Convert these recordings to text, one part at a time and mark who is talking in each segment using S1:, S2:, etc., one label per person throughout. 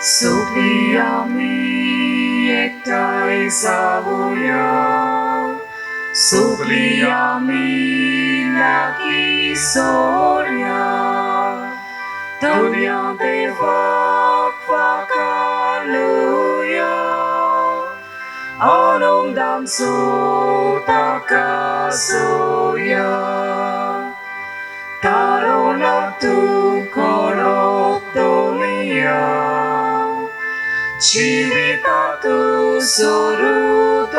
S1: Sopli ami ektai savuya, Sopli ami lagi sorya, Dunia devak vakaluya, Anong damso takasuya, Tarona tu korop dunia, Civitatu surudolia,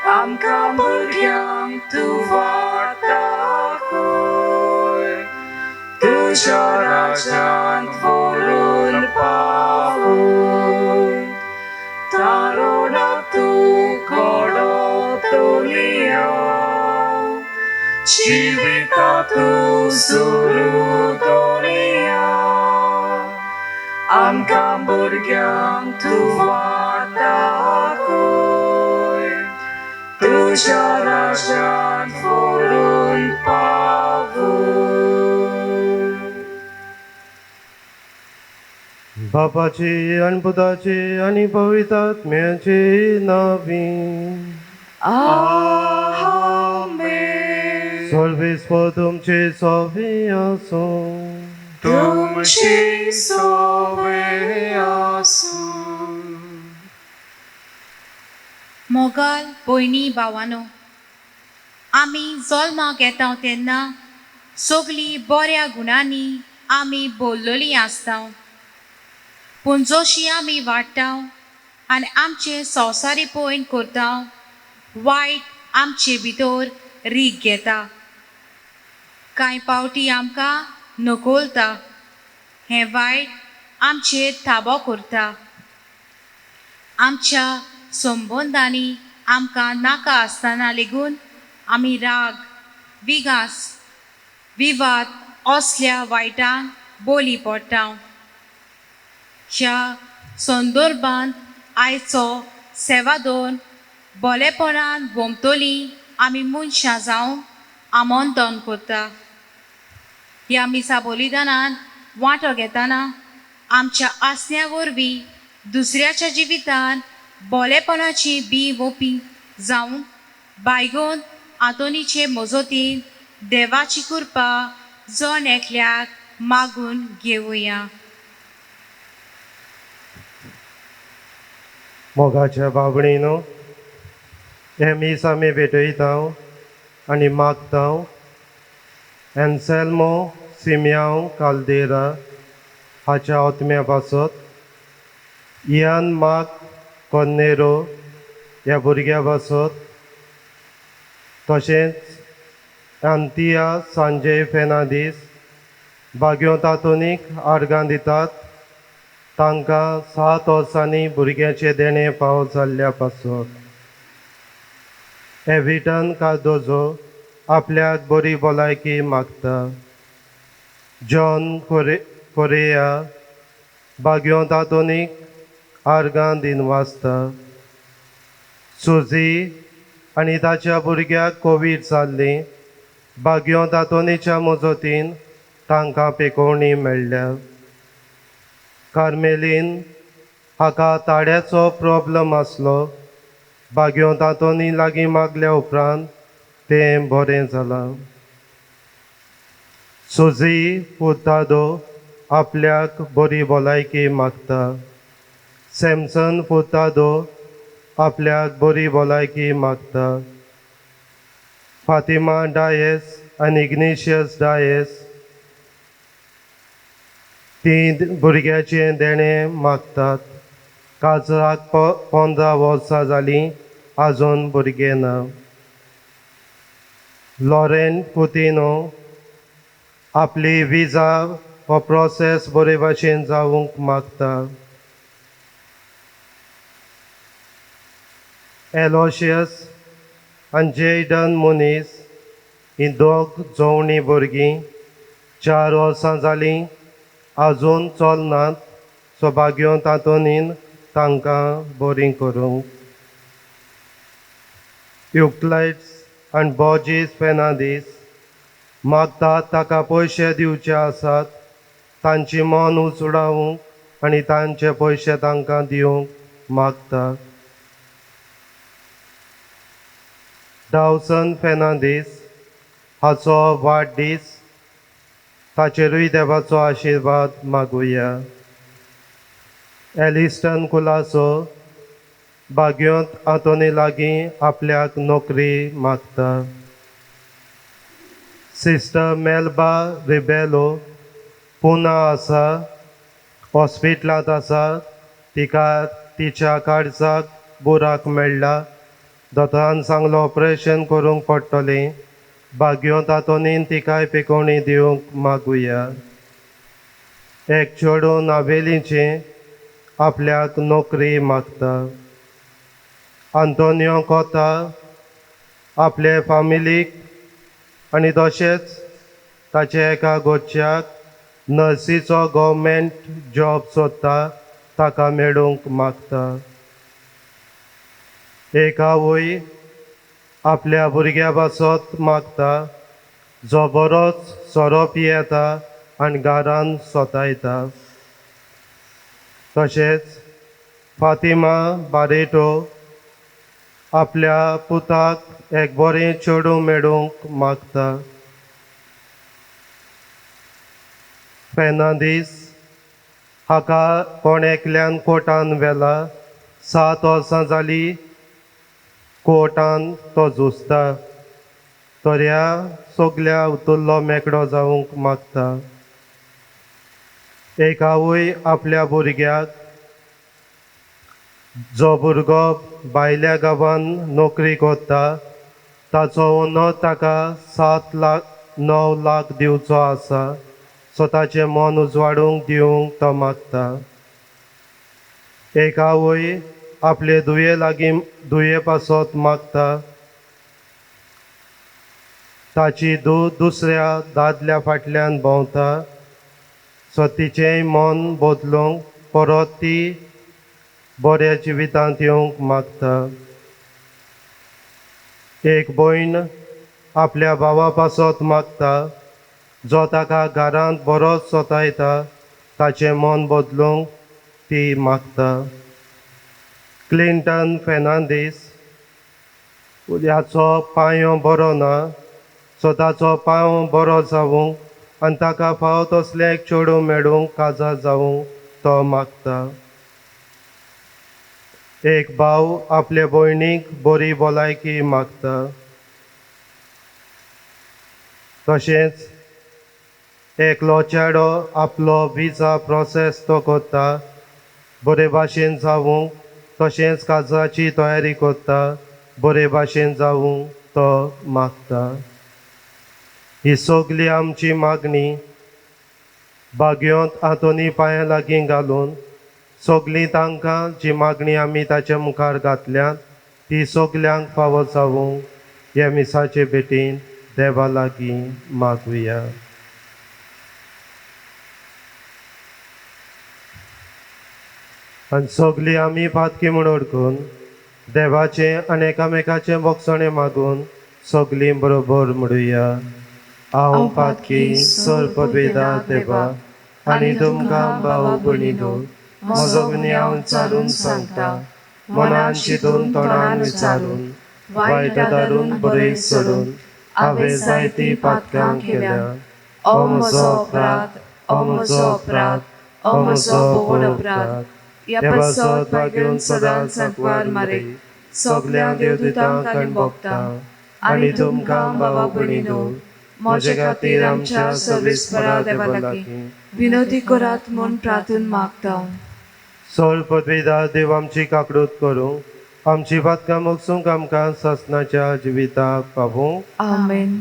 S1: Amka berjang tu vatakul, Tu jarajan volun pahul, Tarona tu korop dunia, Civitatu surudolia, Amka berjang tu vatakul, Tu jarajan volun pahul.
S2: बापाचे आणि पुताचे आणि पवित्रात्म्याचे नावी
S1: Amen.
S2: सर्वेस्व तुमचे सोवे असो
S1: तुमची सोवे आसूं.
S3: मोगाल भयणी भावानो, आमी जल्माक येता तेन्ना सगळीं बऱ्या गुणांनी आमी भरलेलीं आसता, पूण जशी आमी वाडटा आनी आमचे संवसारीपण करता, वायट आमचे भितर रीग घेता. कांय पावटी आमकां नकळटा, हें वायट आमचेर ताबो करता. आमच्या संबंदांनी आमकां नाका आसतना लेगून आमी राग, विगास, विवाद असल्या वायटान बळी पडटा. ह्या संदर्भांत आयचो सेवादोन बरेपणान भोंवतलीं आमी मनशां जावन आमंत्रण करता. ह्या मिसा बलिदानान वांटो घेतना आमच्या आसण्या वरवीं दुसऱ्याच्या जिवितान बोलेपणाची बी वोपी जावन बायगोन आतोनीचे मजतीन देवाची कृपा जण एकल्याक मागून घेवया.
S2: मोगाच्या बाबणीनो, हे मीस आमी भेटयता आनी मागता एन्सेल्मो सिमियांव काल्देरा हाच्या आत्म्या पासत इयान माक कॉन्नेरो ह्या भुरग्या पासत, तशेंच आंतिया सांजय फेर्नांदीस बाग्यो तातोनीक आर्गां दितात, तांकां 7 वर्सांनी भुरग्याचे देणे फावो जाल्ल्या पासत एविटन कार्दोजो आपल्याक बरी भलायकी मागता. जॉन कोरेया बाग्यो तातोनीक आर्गां दिन वाचता. सुजी आनी ताच्या भुरग्याक कोवीड जाल्ली, बाग्यो तातोनीच्या मजतीन तांकां पेकोवणी मेळ्ळ्या. कार्मेलीन हाका ताड्याचो प्रॉब्लम आसलो, बाग्यो तातोनी लागीं मागल्या उपरांत तें बरें जालां. सुजी फुर्तादो आपल्याक बरी भलायकी मागता. सॅमसन फुर्तादो आपल्याक बरी भलायकी मागता. फातिमा डायस आनी इग्नेशियस डायस ती भुरग्याचें देणें मागतात. काजराक 15 वर्सां जालीं, आजून भुरगें ना. लॉरेन पुतिनो आपली विजा हो प्रोसेस बरे भाशेन जावंक मागता. एलोशियस आनी जेडन मुनीस हीं दोग जवणी भुरगीं 4 वर्सां जालीं, आजून चलनात, सो बाग्यो तातोनीन तांकां बरीं करूंक. युक्लायट्स आनी बॉजीस फेर्नांदीस मागतात ताका पयशे दिवचे आसात, तांची मन उजडावूंक आनी तांचे पयशे तांकां दिवंक मागता. डावसन फेर्नांदीस हाचो वाडदीस, ताचेरूय देवाचो आशिर्वाद मागुया. एलिस्टन कुलासो बागयोंत आंतोनी लागीं आपल्याक नोकरी मागता. सिस्टर मेल्बा रिबेलो पुना आसा, हॉस्पिटलांत आसा. तिका तिच्या काळजाक बुराक मेळ्ळा. दोतोरान सांगलो ऑपरेशन करूंक पडटलें. बागयोंत आंतोनीन तिकाय पिकोवणी दिवंक मागुया. एक चेडूं नावेलीचें आपल्याक नोकरी मागता. आंतोनियो कोता आपले फामिलीक आनी तशेंच ताचे एका गोच्याक नर्सीचो गव्हर्मेंट जॉब सोदता, ताका मेळूंक मागता. एक आवय आपल्या भुरग्या पासत मागता, जो बरोच सोरो पियेता आनी घरान सोतायता. तशेंच फातिमा बारेटो आपल्या पुताक एक बरें चेडूं मेळूंक मागता. फेर्नांदीस हाका कोण एकल्यान कोर्टान व्हेला. 7 वर्सां जालीं कोर्टान तो झुजता. तोऱ्या सोगल्या उतुल्लो मेकळो जावंक मागता. एक आवय आपल्या भुरग्याक, जो भुरगो भायल्या गांवान नोकरी करता, ताचो ओनर ताका 7-9 लाख दिवचो आसा, सो ताचें मन उजवाडूंक दिवंक तो मागता. एक आवय आपले धुये लागीं धुये पासत मागता. ताची धूव दुसऱ्या दादल्या फाटल्यान भोंवता, सो तिचेंय मन बदलूंक परत ती बऱ्या जिवितांत येवंक मागता. एक भयण आपल्या भावा पासत मागता, जो ताका घरांत बरोच सोतायता, ताचें मन बदलूंक ती मागता. क्लिंटन फेर्नांदीस ह्याचो पांयो बरो ना, सो ताचो पांव बरो जावंक आनी ताका फावो तसलें एक चेडूं मेळूंक काजार जावंक तो मागता. एक भाव आपले भयणीक बरी भलायकी मागता. तशेंच एकलो चेडो आपलो विजा प्रोसेस तो करता, बरे भाशेन जावंक. तशेंच काजाची तयारी करता, बरे भाशेन जावंक तो मागता. ही सगली आमची मागणी बागयोंत आंतोनी पांया लागीं घालून सगलीं तांकां जी मागणी आमी ताच्या मुखार घातल्या ती सगल्यांक फावो जावंक ह्या मिसाचे भेटीन देवा लागीं मागुया. आनी सगलीं आमी पातकी म्हूण ओळखून देवाचें आनी एकामेकाचें बोगसणें मागून सगलीं बरोबर म्हणुया. हांव पातकी सर पदवेदार देवा आनी तुमकां भाव भयणीनो, म्हजो गुन्यांव हांव विचारून सांगता. मनान चिंतून तोंडान विचारून वायट दारून बरय सोडून हांवें जायतीं पातकां केल्यां. हो म्हजो अपराध, हो म्हजो अपराध, हो म्हजो व्हड अपराध. ह्या पासत भाग्योन सदांच सांकवार मारे सगल्या देवदूतांक आनी भक्तांक. आनी तुमकां भावा भयणीनो, म्हजे खातीर आमच्या सर्वेस्परा देवा लागीं विनोदी करात म्हूण प्रार्थना मागता. सोळ पदवेदार देव आमची काकडूत करूं, आमची पातकां मोगसूंक आमकां ससनाच्या जिविताक पावूंक.
S1: आमेन.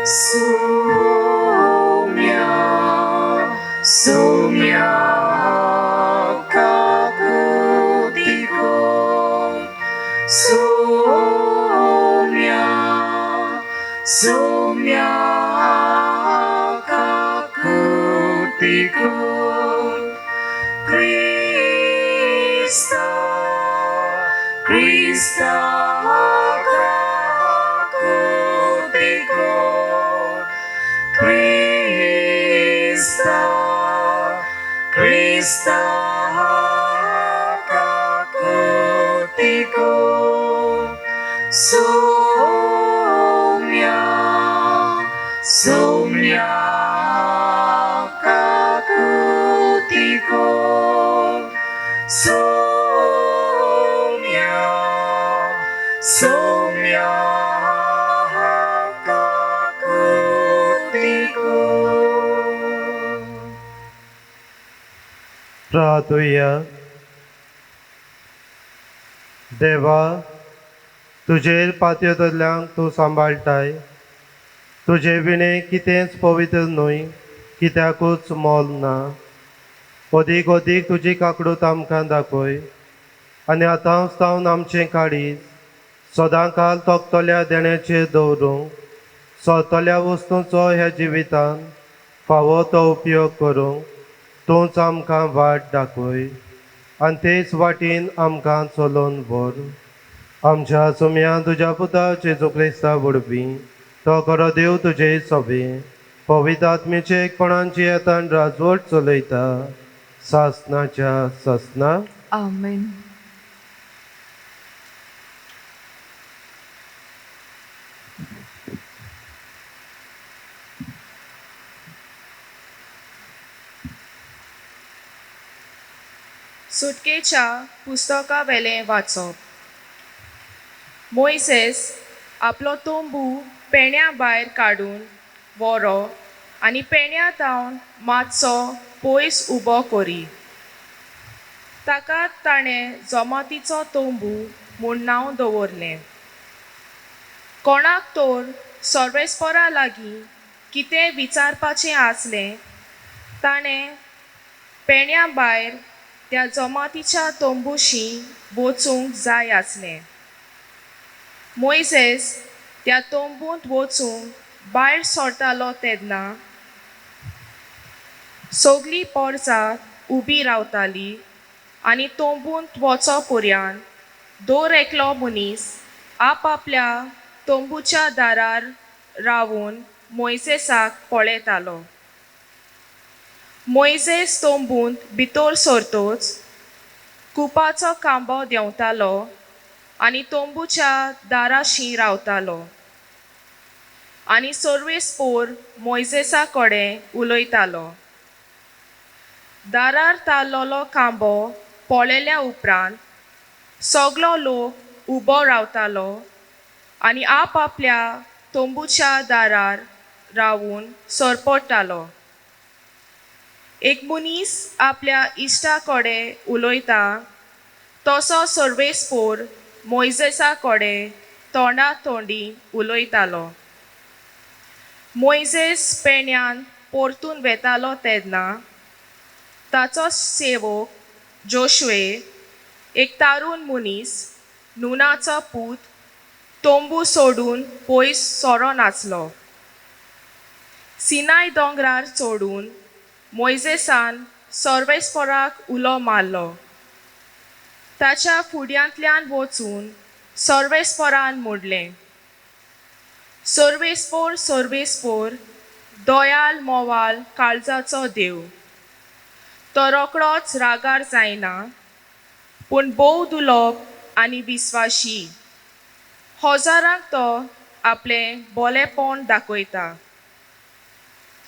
S1: Sumia, sumia, kakutiko. Sumia, sumia, kakutiko. Krista, Krista. kakutiko Soumya Soumya kakutiko Soumya Soumya kakutiko
S2: प्रार्थूया. देवा, तुजेर पातयो दरल्यांक तूं सांबाळटाय. तुजे विणे कितेंच पवित्र न्हय, कित्याकूच मोल ना. अदीक अदीक तुजी काकडूत आमकां दाखय आनी आतांच जावन आमचें काळीज सदां काल तोखतल्या देण्याचेर दवरूंक सरतल्या वस्तूंचो ह्या जिवितांत फावो तो उपयोग करूंक तूंच आमकां वाट दाखय आनी तेच वाटेन आमकां चलोवन व्हर. आमच्या सुम्या तुज्या पुता जेजू क्रिस्ता वडपी तो खरो देव तुजे सोबे पवित्र आत्मेचे एकपणांची येतान राजवट चलयता सासनाच्या ससना.
S4: आमेन.
S5: सुटकेच्या पुस्तका वेलें वाचप. मोइसेस आपलो तोंबू पेण्या भायर काडून व्हरो आनी पेण्या तावन मातसो पयस उबो करी. ताका ताणें जमातीचो तोंबू म्हूण नांव दवरलें. कोणाक तर सर्वेस्परा लागीं कितें विचारपाचें आसलें ताणें पेण्या भायर त्या जमातीच्या तोंबूशी वचूंक जाय आसलें. मोइसेस त्या तोंबूंत वचूंक भायर सरतालो तेन्ना सगळीं पोरसां उबी रावतालीं आनी तोंबूंत वचो पर्यंत दर एकलो मनीस आपआपल्या तोंबूच्या दारार रावून मोइसेसाक पळयतालो. मोइसेस तोंबूंत भितर सरतच कुपाचो खांबो देंवतालो आनी तोंबूच्या दाराशी रावतालो आनी सर्वेस्पोर मोइसेसा कडेन उलयतालो. दारार तारलोलो खांबो पळयल्या उपरांत सगलो लोक उबो रावतालो आनी आपआपल्या तोंबूच्या दारार रावून सरपडटालो. एक मनीस आपल्या इश्टा कडेन उलयता तसो सर्वेस्पोर मोइसेसा कडेन तोंडा तोंडी उलयतालो. मोइसेस पेण्यान परतून वेतालो तेन्ना ताचो सेवक जोशुए एक तारून मनीस नुनाचो पूत तोंबू सोडून पयस सोरो नासलो. सिनाय दोंगरार चडून मोइसेसान सर्वेस्पोराक उलो मारलो. ताच्या फुड्यांतल्यान वचून सर्वेस्पोरान म्हणलें, सर्वेस्पोर सर्वेस्पोर दोयाल मोवाल काळजाचो देव, तो रोकडोच रागार जायना पूण बोव दुलोप आनी विस्वाशी. हजारांक तो आपलें बोलेपण दाखयता.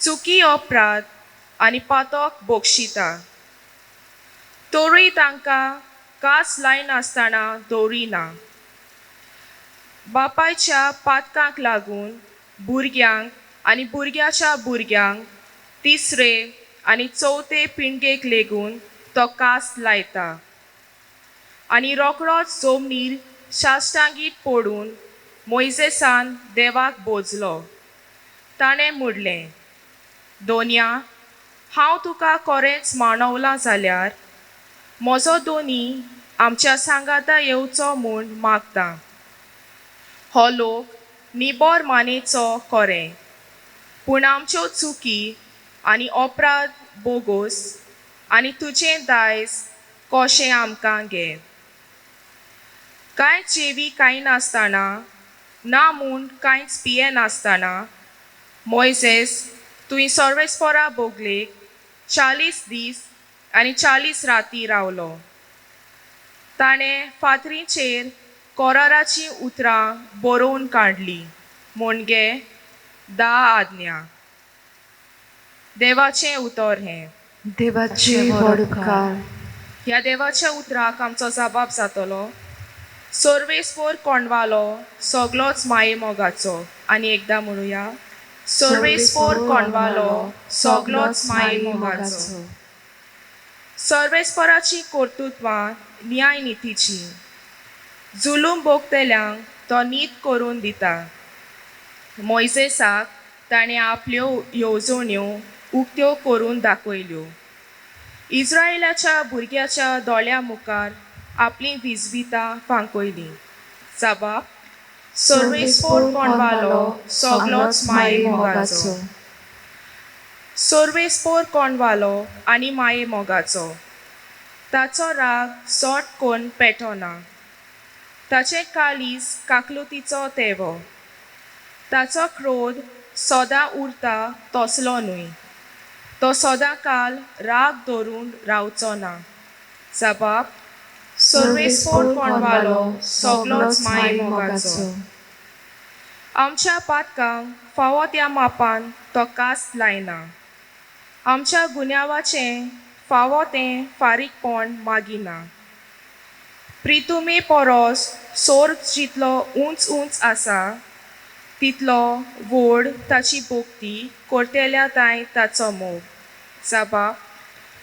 S5: चुकी अपराध आनी पातोक बोगशिता. तोरूय तांकां कास लायनासतना दवरिना. बापायच्या पातकांक लागून भुरग्यांक आनी भुरग्याच्या भुरग्यांक तिसरे आनी चवथे पिळगेक लेगून तो कास लायता. आनी रोकडोच जमनीर शाश्टांगीत पडून मोइसेसान देवाक बोजलो. ताणें म्हणलें, दोनया, हांव तुका खरेंच मांडवलां जाल्यार म्हजो दोनी आमच्या सांगाता येवचो म्हूण मागता. हो लोक निबोर मानेचो खरें, पूण आमच्यो चुकी आनी अपराध बोगोस आनी तुजें दायज कशें आमकां घे. कांयच जेवी कांय नासतना ना म्हूण कांयच पिये नासतना मोइसेस तुवें सर्वेस्पोरा बोगलेक 40 दीस आनी 40 राती रावलो. ताणें फातरीचेर कोराराची उतरां बरोवन काडली, म्हणजे 10 आज्ञा. देवाचें उतर हें.
S1: देवाचे व्हड उपकार.
S5: ह्या देवाच्या उतराक आमचो जबाब जातलो. सर्वेस्पर कोंडवालो सगलोच माये मोगाचो. आनी एकदां म्हणुया, सर्वेस्पर कोंडवालो सगलोच माये मोगाचो. सर्वेस्पराची कर्तृत्वां न्याय नितीची. जुलूम भोगतेल्यांक तो नीत करून दिता. मोइसेसाक ताणें आपल्यो येवजण्यो उक्त्यो करून दाखयल्यो. इस्रायेलाच्या भुरग्याच्या दोळ्या मुखार आपली विजवितां फांकयली. जबाब, सर्वेस्पर कोंडवालो सगलोच माये मोगाचो. सर्वेस्पर कोंडवालो आनी माये मोगाचो. ताचो राग सोट कोन्न पेटोना. ताचें काळीज काकलुतीचो तेवो. ताचो क्रोध सदां उरता तसलो न्हय. तो सदां काल राग धरून रावचो ना. जबाब, सर्वेस्पर कोंडवालो सगलोच माये मोगाचो. आमच्या पातकांक फावो त्या मापान तो कास्त लायना. आमच्या गुन्यांवाचें फावो तें फारीकपण मागिना. प्रितुमे परोस स्वर्ग जितलो उंच उंच आसा, तितलो व्हड ताची भोक्ती करतेल्या तांय ताचो मोग. जबाब,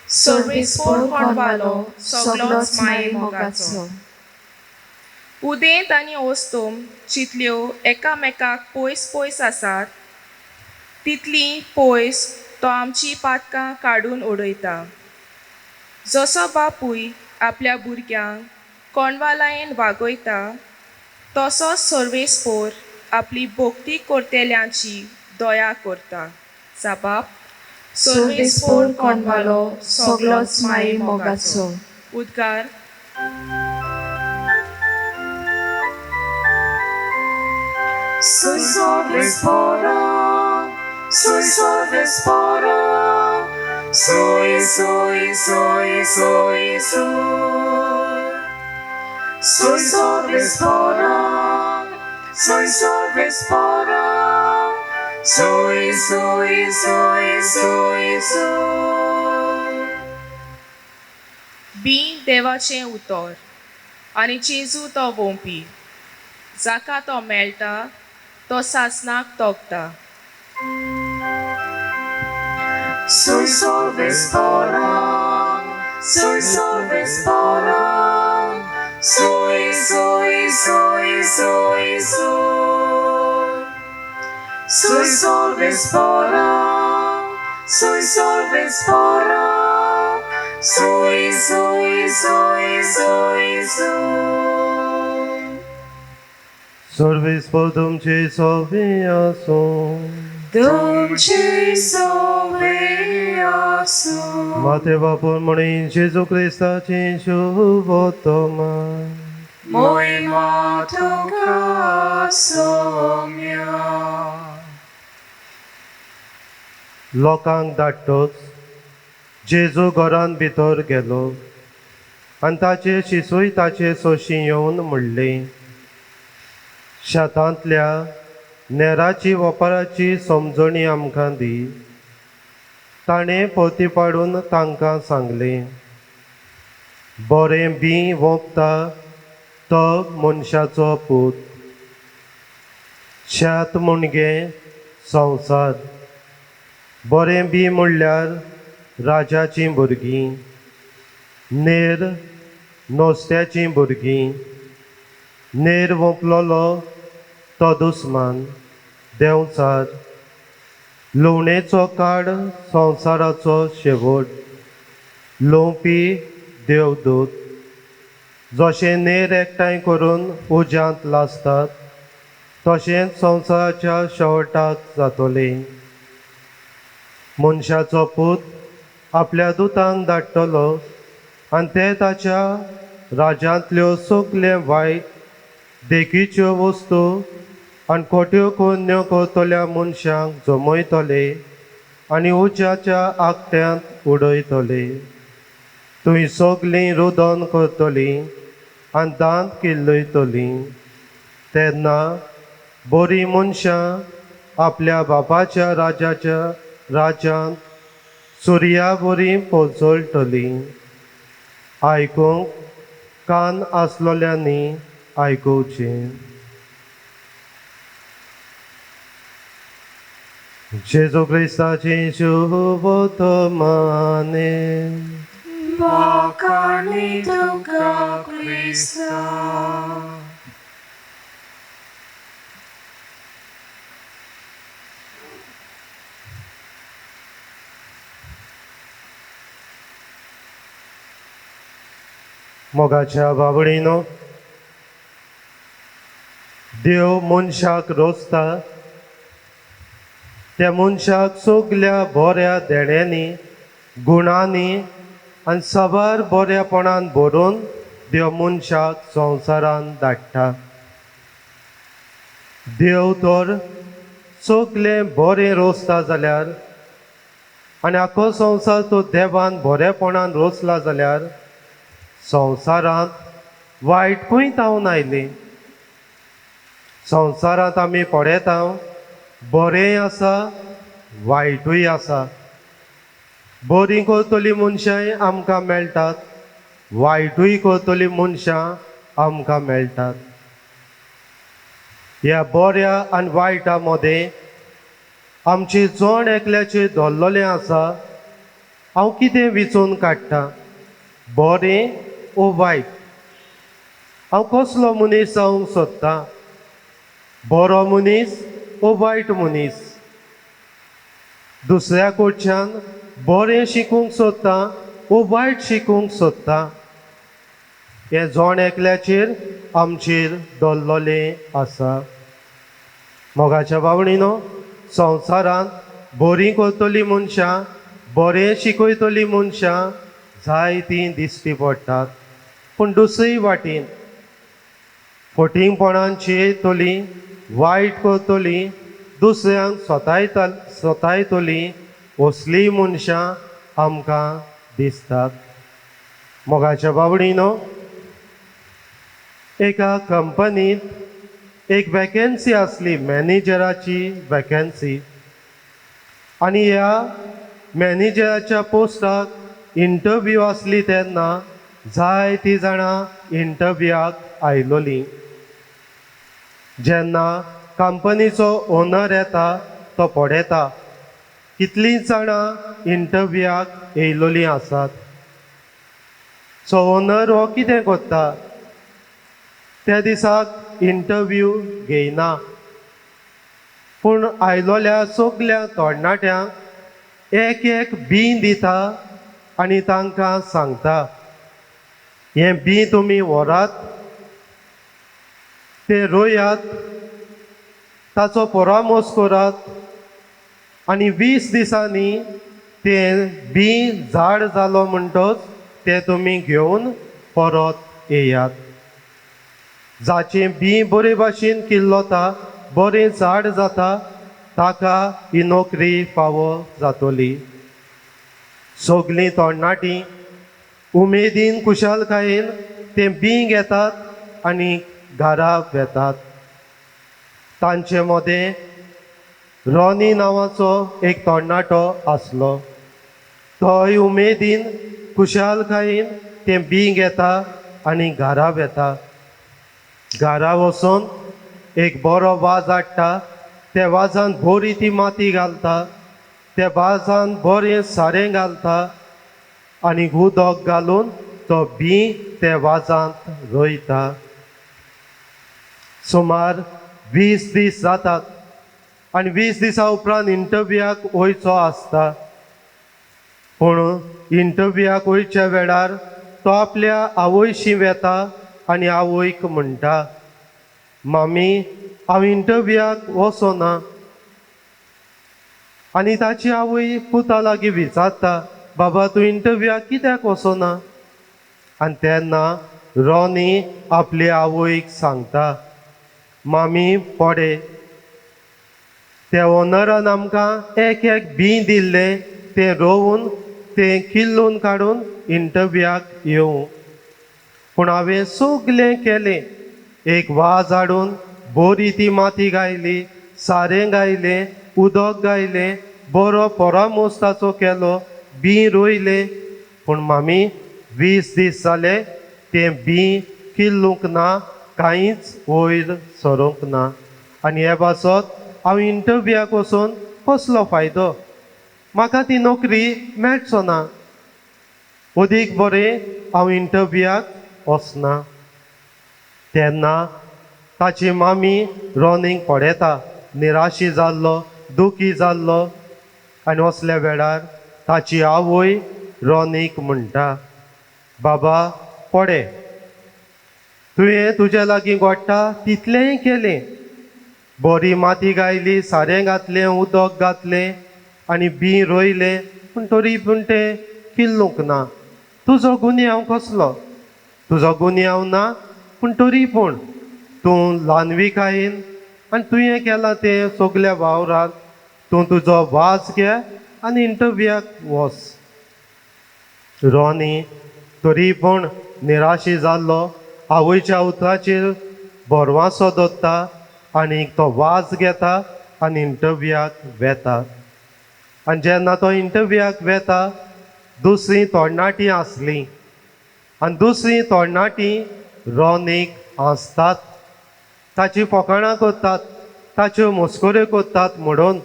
S5: सर्वेस्पर कोंडवालो सगलोच माये मोगाचो. उदेंत आनी ओस्तूम जितल्यो एकामेकाक पयस पयस आसात, तितली पयस तो आमची पातकां काडून उडयता. जसो बापूय आपल्या भुरग्यांक कोंडवालायेन वागयता, तसोच सर्वेस्पर आपली भोक्ती करतेल्यांची दया करता. जबाब, सर्वेस्पर कोंडवालो सगलोच माये मोगाचो. उद्गार.
S1: Soy sorvespora, soy sorvespora, soy, soy, soy, soy, soy. Soy sorvespora, soy sorvespora, soy, soy, soy, soy, soy.
S5: बी देवाचें उतर आनी जेजू तो वोंपी. जाका तो मेळटा तो सासनाक तोगता.
S1: Soy sorvespora, soy sorvespora, soy, soy, soy, soy, soy. Soy sorvespora, soy sorvespora, soy, soy, soy, soy, soy.
S2: सर्वेस्पर तुमचे सोबे आसूं.
S1: तुमची सोबे आसूं.
S2: माते बापूर म्हणून जेजू क्रिस्ताची शुभ वर्तमान.
S1: Moima tuka somia.
S2: लोकांक धाडटोच जेजू घरांत भितर गेलो आनी ताचे शिसूय ताचे सोशी येवन म्हणलें, शेतांतल्या नेराची वपाराची समजणी आमकां दी. ताणें पोती पाडून तांकां सांगलें, बरें बी वोंपता तो मनशाचो पूत. शेत म्हणजे संवसार. बरें बी म्हणल्यार राजाचीं भुरगीं, नेर नुस्त्याचीं भुरगीं. नेर वोंपलोलो तो दुस्मान, देंवचार. लुवणेचो काड संवसाराचो शेवट. लोवपी देवदूत. जशें नेर एकठांय करून उज्यांत लासतात, तशेंच संवसाराच्या शेवटाक जातलें. मनशाचो पूत आपल्या दुतांक धाडटलो आनी ते ताच्या राज्यांतल्यो सगळे वायट देखीच्यो वस्तू आनी खोट्यो कोन्यो करतल्या मनशांक जमयतले आनी उज्याच्या आगट्यांत उडयतले. तुवें सगलीं रुदोन करतलीं आनी दांत किल्लयतलीं तेन्ना बरीं मनशां आपल्या बापाच्या राज्यांत सुर्या बरीं पोसळटलीं. आयकूंक कान आसलोल्यांनी आयकुचें. जेजू क्रिस्ताची शुभ वर्तमाने
S1: Wakani tuka Krista.
S2: मोगाच्या बाबडीनो, देव मनशाक रोसता त्या मनशाक सगल्या बऱ्या देण्यांनी गुणांनी आनी साबार बऱ्यापणान भरून देव मनशाक संवसारान धाडटा. देव तर सगलें बरें रोसता जाल्यार आनी आख्खो संवसार तो देवान बरेपणान रोसला जाल्यार संवसारांत वायटूय तावन आयली. संवसारांत आमी पळयता बरें आसा वायटूय आसा. बरीं करतलीं मनशांय आमकां मेळटात, वायटूय करतलीं मनशां आमकां मेळटात. ह्या बऱ्या आनी वायटा मदें आमची जण एकल्याचें धरलेलें आसा. हांव कितें विचून काडटां, बरें ओ वायट? हांव कसलो मनीस जावंक सोदतां, बरो मनीस ओ वायट मनीस? दुसऱ्या कडच्यान बरें शिकूंक सोदतां ओ वायट शिकूंक सोदतां? हें जण एकल्याचेर आमचेर दल्लोलें आसा. मोगाच्या बावणीनो, संवसारांत बरीं करतलीं मनशां, बरें शिकयतलीं मनशां जायतीं दिश्टी पडटात. पूण दुसरे वाटेन फटींगपणान चेयतलीं, वायट करतलीं, दुसऱ्यांक स्वतायतलीं असलीं मनशां आमकां दिसतात. मोगाच्या बावडीनो, एका कंपनींत एक वॅकन्सी आसली, मॅनेजराची वॅकन्सी. आनी ह्या मॅनेजराच्या पोस्टाक इंटरव्यू आसली तेन्ना जायतीं जाणां इंटरव्यूआक आयलोलीं. जेन्ना कंपनीचो ओनर येता तो पळयता कितलींच जाणां इंटरव्यूआक येयलोलीं आसात. सो ओनर हो कितें करता, त्या दिसाक इंटरव्यू घेयना, पूण आयलोल्या सगल्या तरणाट्यांक एक एक बीं दिता आनी तांकां सांगता, हें बीं तुमी व्हरात, तें रोयात, ताचो परामोस करात आनी 20 दिसांनी तें बीं झाड जालो म्हणटच तें तुमी घेवन परत येयात. जाचें बीं बरे भाशेन किल्लोता, बरें झाड जाता, ताका ही नोकरी फावो जातली. सगलीं तरणाटीं उमेदीन कुशालकायेन तें बीं घेतात आनी घरा वेतात. तांचे मदें रॉनी नांवाचो एक तरणाटो आसलो. तोय उमेदीन कुशालकायेन तें बीं घेता आनी घरा वेता. घरा वचून एक बरो वाज हाडटा, त्या वाजान बरी ती माती घालता, त्या वाजान बरें सारें घालता आनी उदक घालून तो बीं त्या वाजांत रोयता. सुमार 20 दीस जातात आनी 20 दिसां उपरांत इंटरव्यूआक वयचो आसता. पूण इंटरव्यूआक वयच्या वेळार तो आपल्या आवयशी वेता आनी आवयक म्हणटा, मामी हांव इंटरव्यूआक वचोना. आनी ताची आवय पुता लागीं विचारता, बाबा तूं इंटरव्यूआक कित्याक वचोना? आनी तेन्ना रॉनी आपले आवयक सांगता, मामी पडे, त्या ओनरान आमकां एक एक बीं दिल्लें तें रोवन तें किल्लून काडून इंटरव्यूक येवं. पूण हांवें सगलें केलें. एक वाज हाडून बरी ती माती गायली, सारें गायलें, उदक गायलें, बरो परामोस ताचो केलो, बी रोयलें. पूण मामी 20 दीस जाले तें बी किल्लूंक ना, कांयच वयर सरोंक ना. आनी हे पासत हांव इंटरव्यूक वचून कसलो फायदो? म्हाका ती नोकरी मेळचो ना. अदीक बरें हांव इंटरव्यूक वचना. तेन्ना ताची मामी रोनीक पडयता, निराशी जाल्लो, दुखी जाल्लो. आनी असल्या वेळार ताची आवय रोनीक म्हणटा, बाबा पडे, तुवें तुजे लागीं घोडटा तितलेंय केलें. बरी माती गायली, सारें घातलें, उदक घातलें आनी बी रोयलें, पूण तरी पूण तें किल्लूंक ना. तुजो गुन्यांव कसलो? तुजो गुन्यांव ना, पूण तरी पूण तूं ल्हानविकायेन आनी तुवें केलां तें सगल्या वावरांत. तूं तुजो वाज घे आनी इंटरव्यूक वच. रोनी तरी पूण निराशी जाल्लो आवयच्या उतराचेर भरवंसो दवरता आनी तो वाज घेता आनी इंटरव्यूक वेता. आनी जेन्ना तो इंटरव्यूक वेता, दुसरी तरणाटीं आसलीं आनी दुसरीं तरणाटीं रोनीक हांसतात, ताची फकाणां करतात, ताच्यो मस्कऱ्यो करतात म्हणून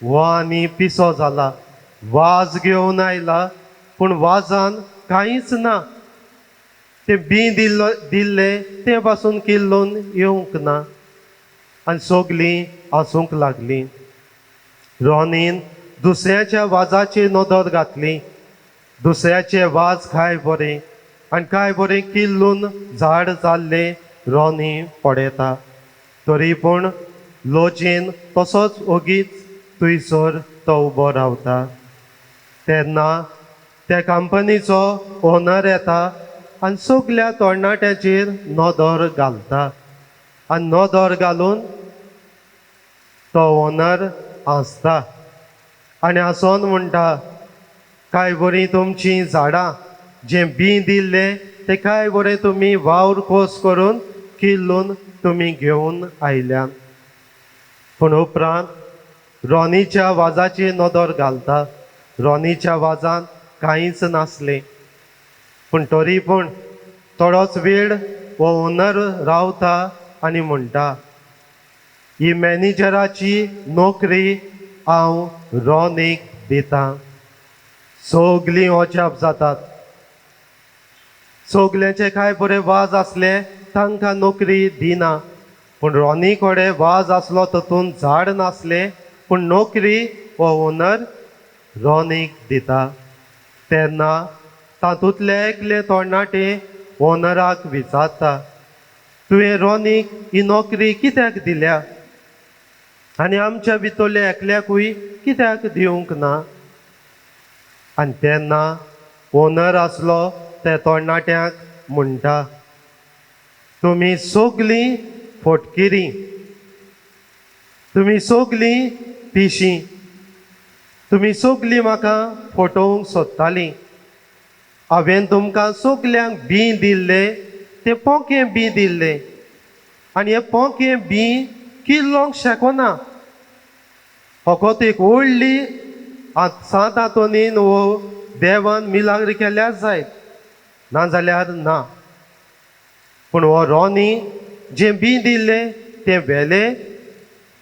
S2: हो आनी पिसो जाला. वाज घेवन आयला पूण वाजान कांयच ना. तें बी दिल्लें तें पासून किल्लून येवंक ना. आनी सगलीं हांसूंक लागलीं. रोनीन दुसऱ्याच्या वाजाचेर नदर घातली. दुसऱ्याचे वाज काय बरें आनी काय बरें किल्लून झाड जाल्लें रोनी पडयता. तरी पूण लोजयेन तसोच ओगीच थंयसर तो उबो रावता. तेन्ना त्या कंपनीचो ओनर येता आनी सगल्या तरणाट्याचेर नदर घालता. आनी नदर घालून तो ओनर हांसता आनी हांसोन म्हणटा, काय बरीं तुमचीं झाडां, जें बी दिल्लें तें काय बरें तुमी वावर खोस करून किल्लून तुमी घेवन आयल्यान. पूण उपरांत रोनीच्या वाजाचेर नदर घालता. रोनीच्या वाजान कांयच नासलें. पूण तरी पूण थोडोच वेळ हो ओनर रावता आनी म्हणटा, ही मॅनेजराची नोकरी हांव रोनीक दितां. सगलीं अजाप जातात. सगल्यांचे काय बरे वाज आसले तांकां नोकरी दिना. पूण रोनी कडेन वाज आसलो तातूंत झाड नासलें, पूण नोकरी हो ओनर रोनीक दिता. तेन्ना तातूंतले एकले तरणाटे ओनराक विचारता, तुवें रोनीक ही नोकरी कित्याक दिल्या आनी आमच्या भितरल्या एकल्याकूय कित्याक दिवंक ना? आनी तेन्ना ओनर आसलो त्या तरणाट्याक म्हणटा, तुमी सगलीं फोटकिरीं, तुमी सगलीं पिशीं, तुमी सगलीं म्हाका फटोवंक सोदतालीं. हांवें तुमकां सगल्यांक बी दिल्लें तें पोंकें बी दिल्लें आनी हें पोंकें बी किल्लोंक शेकोना. फकत एक व्हडली 7 हातोनीन वो देवान मिलाग्र केल्यार जाय, नाजाल्यार ना. पूण हो रोनी जें बी दिल्लें तें वेलें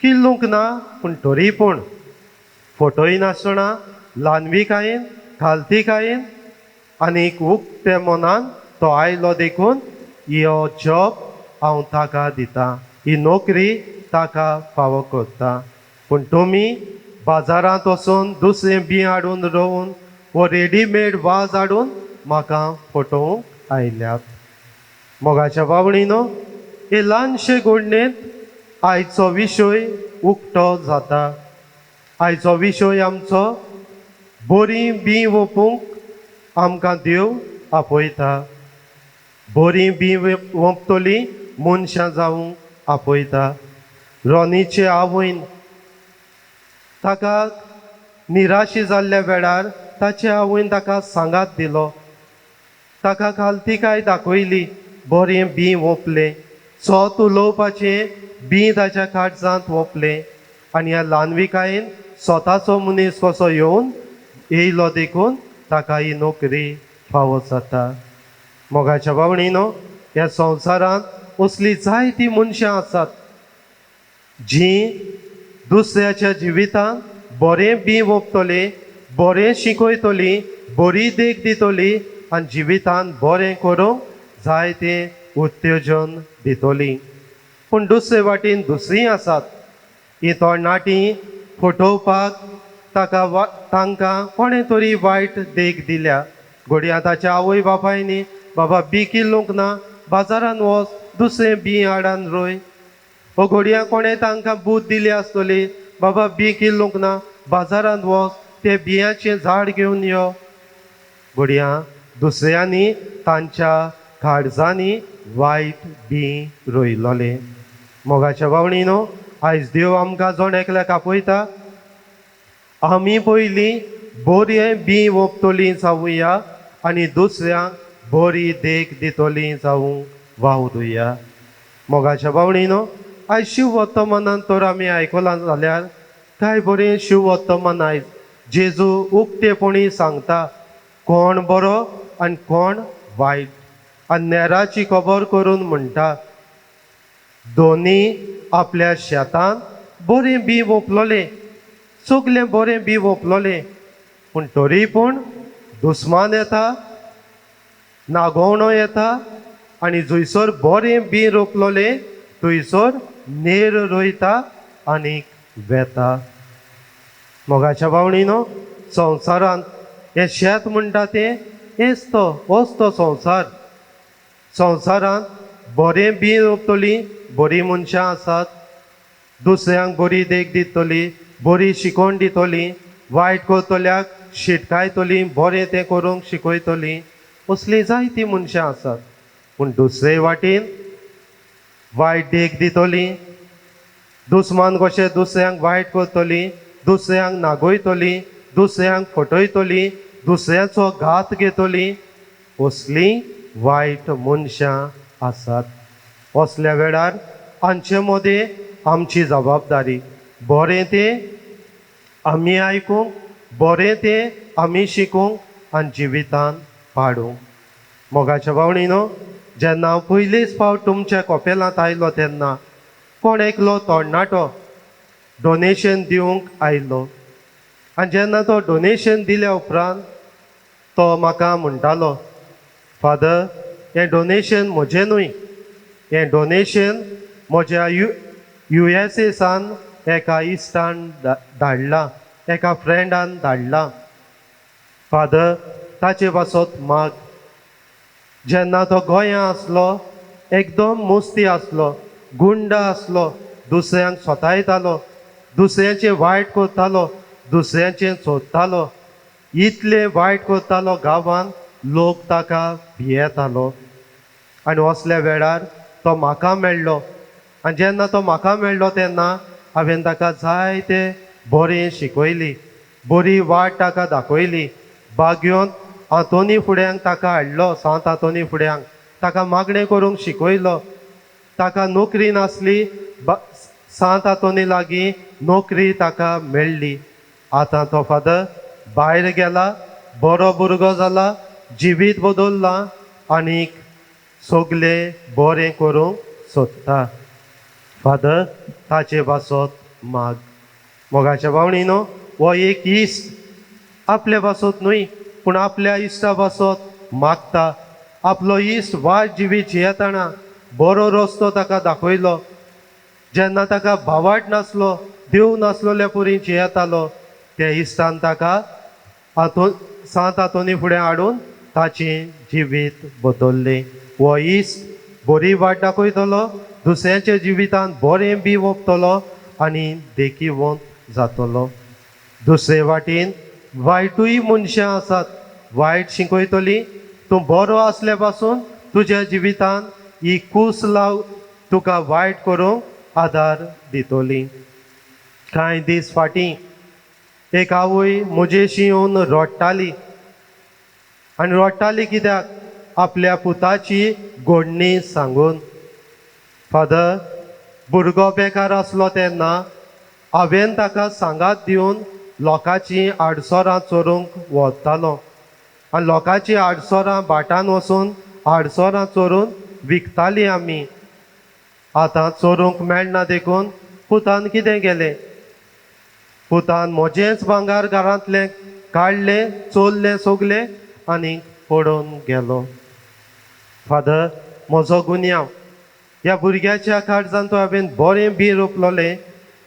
S2: किल्लूंक ना. पूण तरी पूण फटोय नासतना ल्हानविकायेन, खालतीकायेन आनीक उक्ते मनान तो आयलो देखून हो जॉब हांव ताका दितां, ही नोकरी ताका फावो करता. पूण तुमी बाजारांत वचून दुसरें बी हाडून रोवन वो रेडीमेड वाज हाडून म्हाका फटोवंक आयल्यात. मोगाच्या बावणीनो, हे ल्हानशे घडणेंत आयचो विशय उक्तो जाता. आयचो विशय आमचो बरी बी वोपूंक आमकां देव आपयता. बरी बी वोंपतली मनशां जावंक आपयता. रोनीचे आवयन ताका निराशी जाल्ल्या वेळार ताचे आवयन ताका सांगात दिलो. ताका खालती काय दाखयली, बरें बी ओंपलें. सोत उलोवपाचें बी ताच्या काळजांत ओंपलें. आनी ह्या ल्हानविकायेन स्वताचो मनीस कसो येवन येयलो देखून ताका ही नोकरी फावो जाता. मोगाच्या भावणीनो, ह्या संवसारांत असलीं जायतीं मनशां आसात जीं दुसऱ्याच्या जिवितांत बरें बी ओंपतलीं, बरें शिकयतलीं, बरी देख दितलीं आनी जिवितांत बरें करूंक जायतें उत्तेजन दितलीं. पूण दुसरे वाटेन दुसरीं आसात, ही तरणाटीं फटोवपाक तांकां कोणें तरी वायट देख दिल्या. घडये ताच्या आवय बापायनी बाबा बी किल्लूंक ना, बाजारान वच दुसरें बी हाडान रोय. हो घडये कोणें तांकां बूद दिली आसतली, बाबा बी किल्लूंक ना, बाजारांत वच ते बियांचें झाड घेवन यो. घडयां दुसऱ्यांनी तांच्या काळजांनी वायट बी रोयलोलें. मोगाच्या भावणीनो, आयज देव आमकां जोण एकल्याक आपयता, आमी पयलीं बरें बी ओंपतलीं जावुया आनी दुसऱ्यांक बरी देख दितलीं जावूंक वावुरुया. मोगाच्या भावणीनो, आयज शिव वर्तमानांत तर आमी आयकलां जाल्यार काय बरें शिव वर्तमान आयज जेजू उक्तेपणी सांगता कोण बरो आनी कोण वायट. आनी नेराची खबर करून म्हणटा, दोनी आपल्या शेतांत बरें बी ओंपलोलें, सगलें बरें बी ओंपलोलें, पूण तरी पूण दुस्मान येता, नागोवणो येता आनी जंयसर बरें बी रोंपलोलें थंयसर नेर रोयता आनीक वेता. मोगाच्या भावणीनो, संवसारांत हें शेत म्हणटा तें हेच तो, होच तो संवसार. संवसारांत बरें बी रोंपतलीं बरीं मनशां आसात, दुसऱ्यांक बरी देख दितलीं, बरी शिकोण दितलीं, वायट करतल्याक शिटकायतलीं, बरें तें करूंक शिकयतलीं, असलीं जायतीं मनशां आसात. पूण दुसरे वाटेन वायट देख दितलीं, दुस्मान कशें दुसऱ्यांक वायट करतलीं, दुसऱ्यांक नागयतलीं, दुसऱ्यांक फटयतलीं, दुसऱ्याचो घात घेतलीं, असलीं वायट मनशां आसात. असल्या वेळार आमचे मदें आमची जबाबदारी, बरें तें आमी आयकूंक, बरें तें आमी शिकूंक आनी जिवितांत पाडूंक. मोगाच्या भावणीनो, जेन्ना हांव पयलींच फावट तुमच्या कॉपेलांत आयलो तेन्ना कोण एकलो तरणाटो डोनेशन दिवंक आयलो. आनी जेन्ना तो डोनेशन दिल्या उपरांत तो म्हाका म्हणटालो, फादर, हें डोनेशन म्हजें न्हय, हें डोनेशन म्हज्या USA सान एका इश्टान धाडलां, एका फ्रेंडान धाडलां. फादर, ताचे पासत माग. जेन्ना तो गोंयां आसलो एकदम मस्ती आसलो, गुंड आसलो, दुसऱ्यांक सोतायतालो, दुसऱ्यांचें वायट करतालो, दुसऱ्यांचें सोदतालो, इतलें वायट करतालो गांवांत लोक ताका भियेतालो. आनी असल्या वेळार तो म्हाका मेळ्ळो. आनी जेन्ना तो म्हाका मेळ्ळो तेन्ना हांवें ताका जायतें बरें शिकयली, बरी वाट ताका दाखयली. बागयोन आंतोनी फुड्यांक ताका हाडलो, सांत आंतोनी फुड्यांक ताका मागणें करूंक शिकयलो. ताका नोकरी नासली, सांत आंतोनी लागीं नोकरी ताका मेळ्ळी. आतां तो फादर भायर गेला, बरो भुरगो जाला, जिवीत बदल्लां आनीक सगलें बरें करूंक सोदता. फादर, ताचे पासत माग. मोगाच्या भावणीनो, हो एक इश्ट आपल्या पासत न्हय पूण आपल्या इश्टा पासत मागता. आपलो इश्ट वायट जिवीत जियेतना बरो रस्तो ताका दाखयलो. जेन्ना ताका भावाट नासलो, देव नासलोल्या पुरी जियेतालो, त्या इश्टान ताका सांत आंतोनी फुडें हाडून ताचें जिवीत बदल्लें. हो इश्ट बरी वाट दाखयतलो, दुसऱ्याच्या जिवितांत बरें बी ओंपतलो आनी देखीवंत जातलो. दुसरे वाटेन वायटूय मनशां आसात, वायट शिकयतलीं. तूं बरो आसल्या पासून तुज्या जिवितांत ही कूस लाव तुका वायट करूंक आदार दितलीं. कांय दीस फाटीं एक आवय म्हजेशी येवन रडटाली आनी रडटाली कित्याक आपल्या पुताची घोडणी सांगून. फादर, भुरगो बेकार आसलो तेन्ना हांवें ताका सांगात दिवन लोकांची आडसरां चोरूंक वतालो आनी लोकांची आडसरां भाटान वचून आडसरां चोरून विकतालीं आमी. आतां चोरूंक मेळना देखून पुतान कितें केलें? पुतान म्हजेंच भांगार घरांतलें काडलें, चोरलें सगलें आनी पडून गेलो. फादर, म्हजो गुन्यांव, ह्या भुरग्याच्या काळजांत तो हांवें बरें बी रोपलोलें,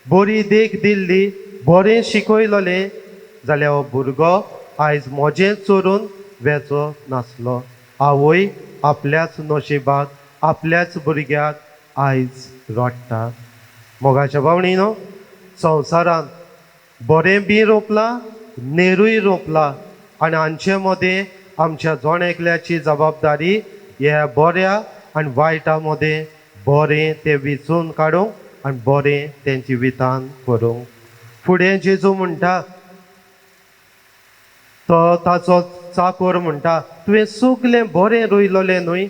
S2: बरी देख दिल्ली, बरें शिकयलोलें, जाल्यार हो भुरगो आयज म्हजें चोरून वेचो नासलो. आवय आपल्याच नशिबाक, आपल्याच भुरग्याक आयज रडटा. मोगाच्या भावणीनो, संवसारांत बरें बी रोपलां, नेरूय रोपला आनी हांचे मदें आमच्या जोण एकल्याची जबाबदारी ह्या बऱ्या आनी वायटा मदें बरें तें विचून काडूंक आनी बरें तेंची विधान करूंक. फुडें जेजू म्हणटा, तो ताचो चाकर म्हणटा, तुवें सगलें बरें रोयलोलें न्हय,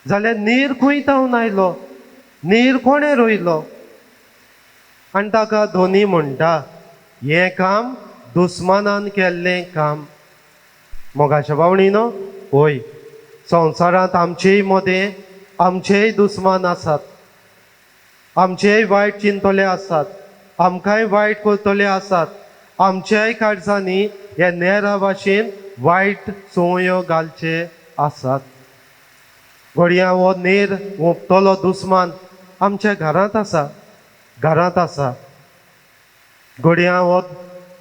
S2: जाल्यार नीर खंय तावन आयलो? नीर कोणें रोयलो? आनी ताका धोनी म्हणटा, हें काम दुस्मानान केल्लें काम. मोगाच्या भावणीनो, होय, संवसारांत आमचेय मदें आमचेय दुस्मान आसात, आमचेय वायट चिंतले आसात, आमकांय वायट करतले आसात, आमच्याय काळजांनी हे नेरा भाशेन वायट संवयो घालचे आसात. घडयां हो नेर ओंपतलो दुस्मान आमच्या घरांत आसा, घरांत आसा. घडयां हो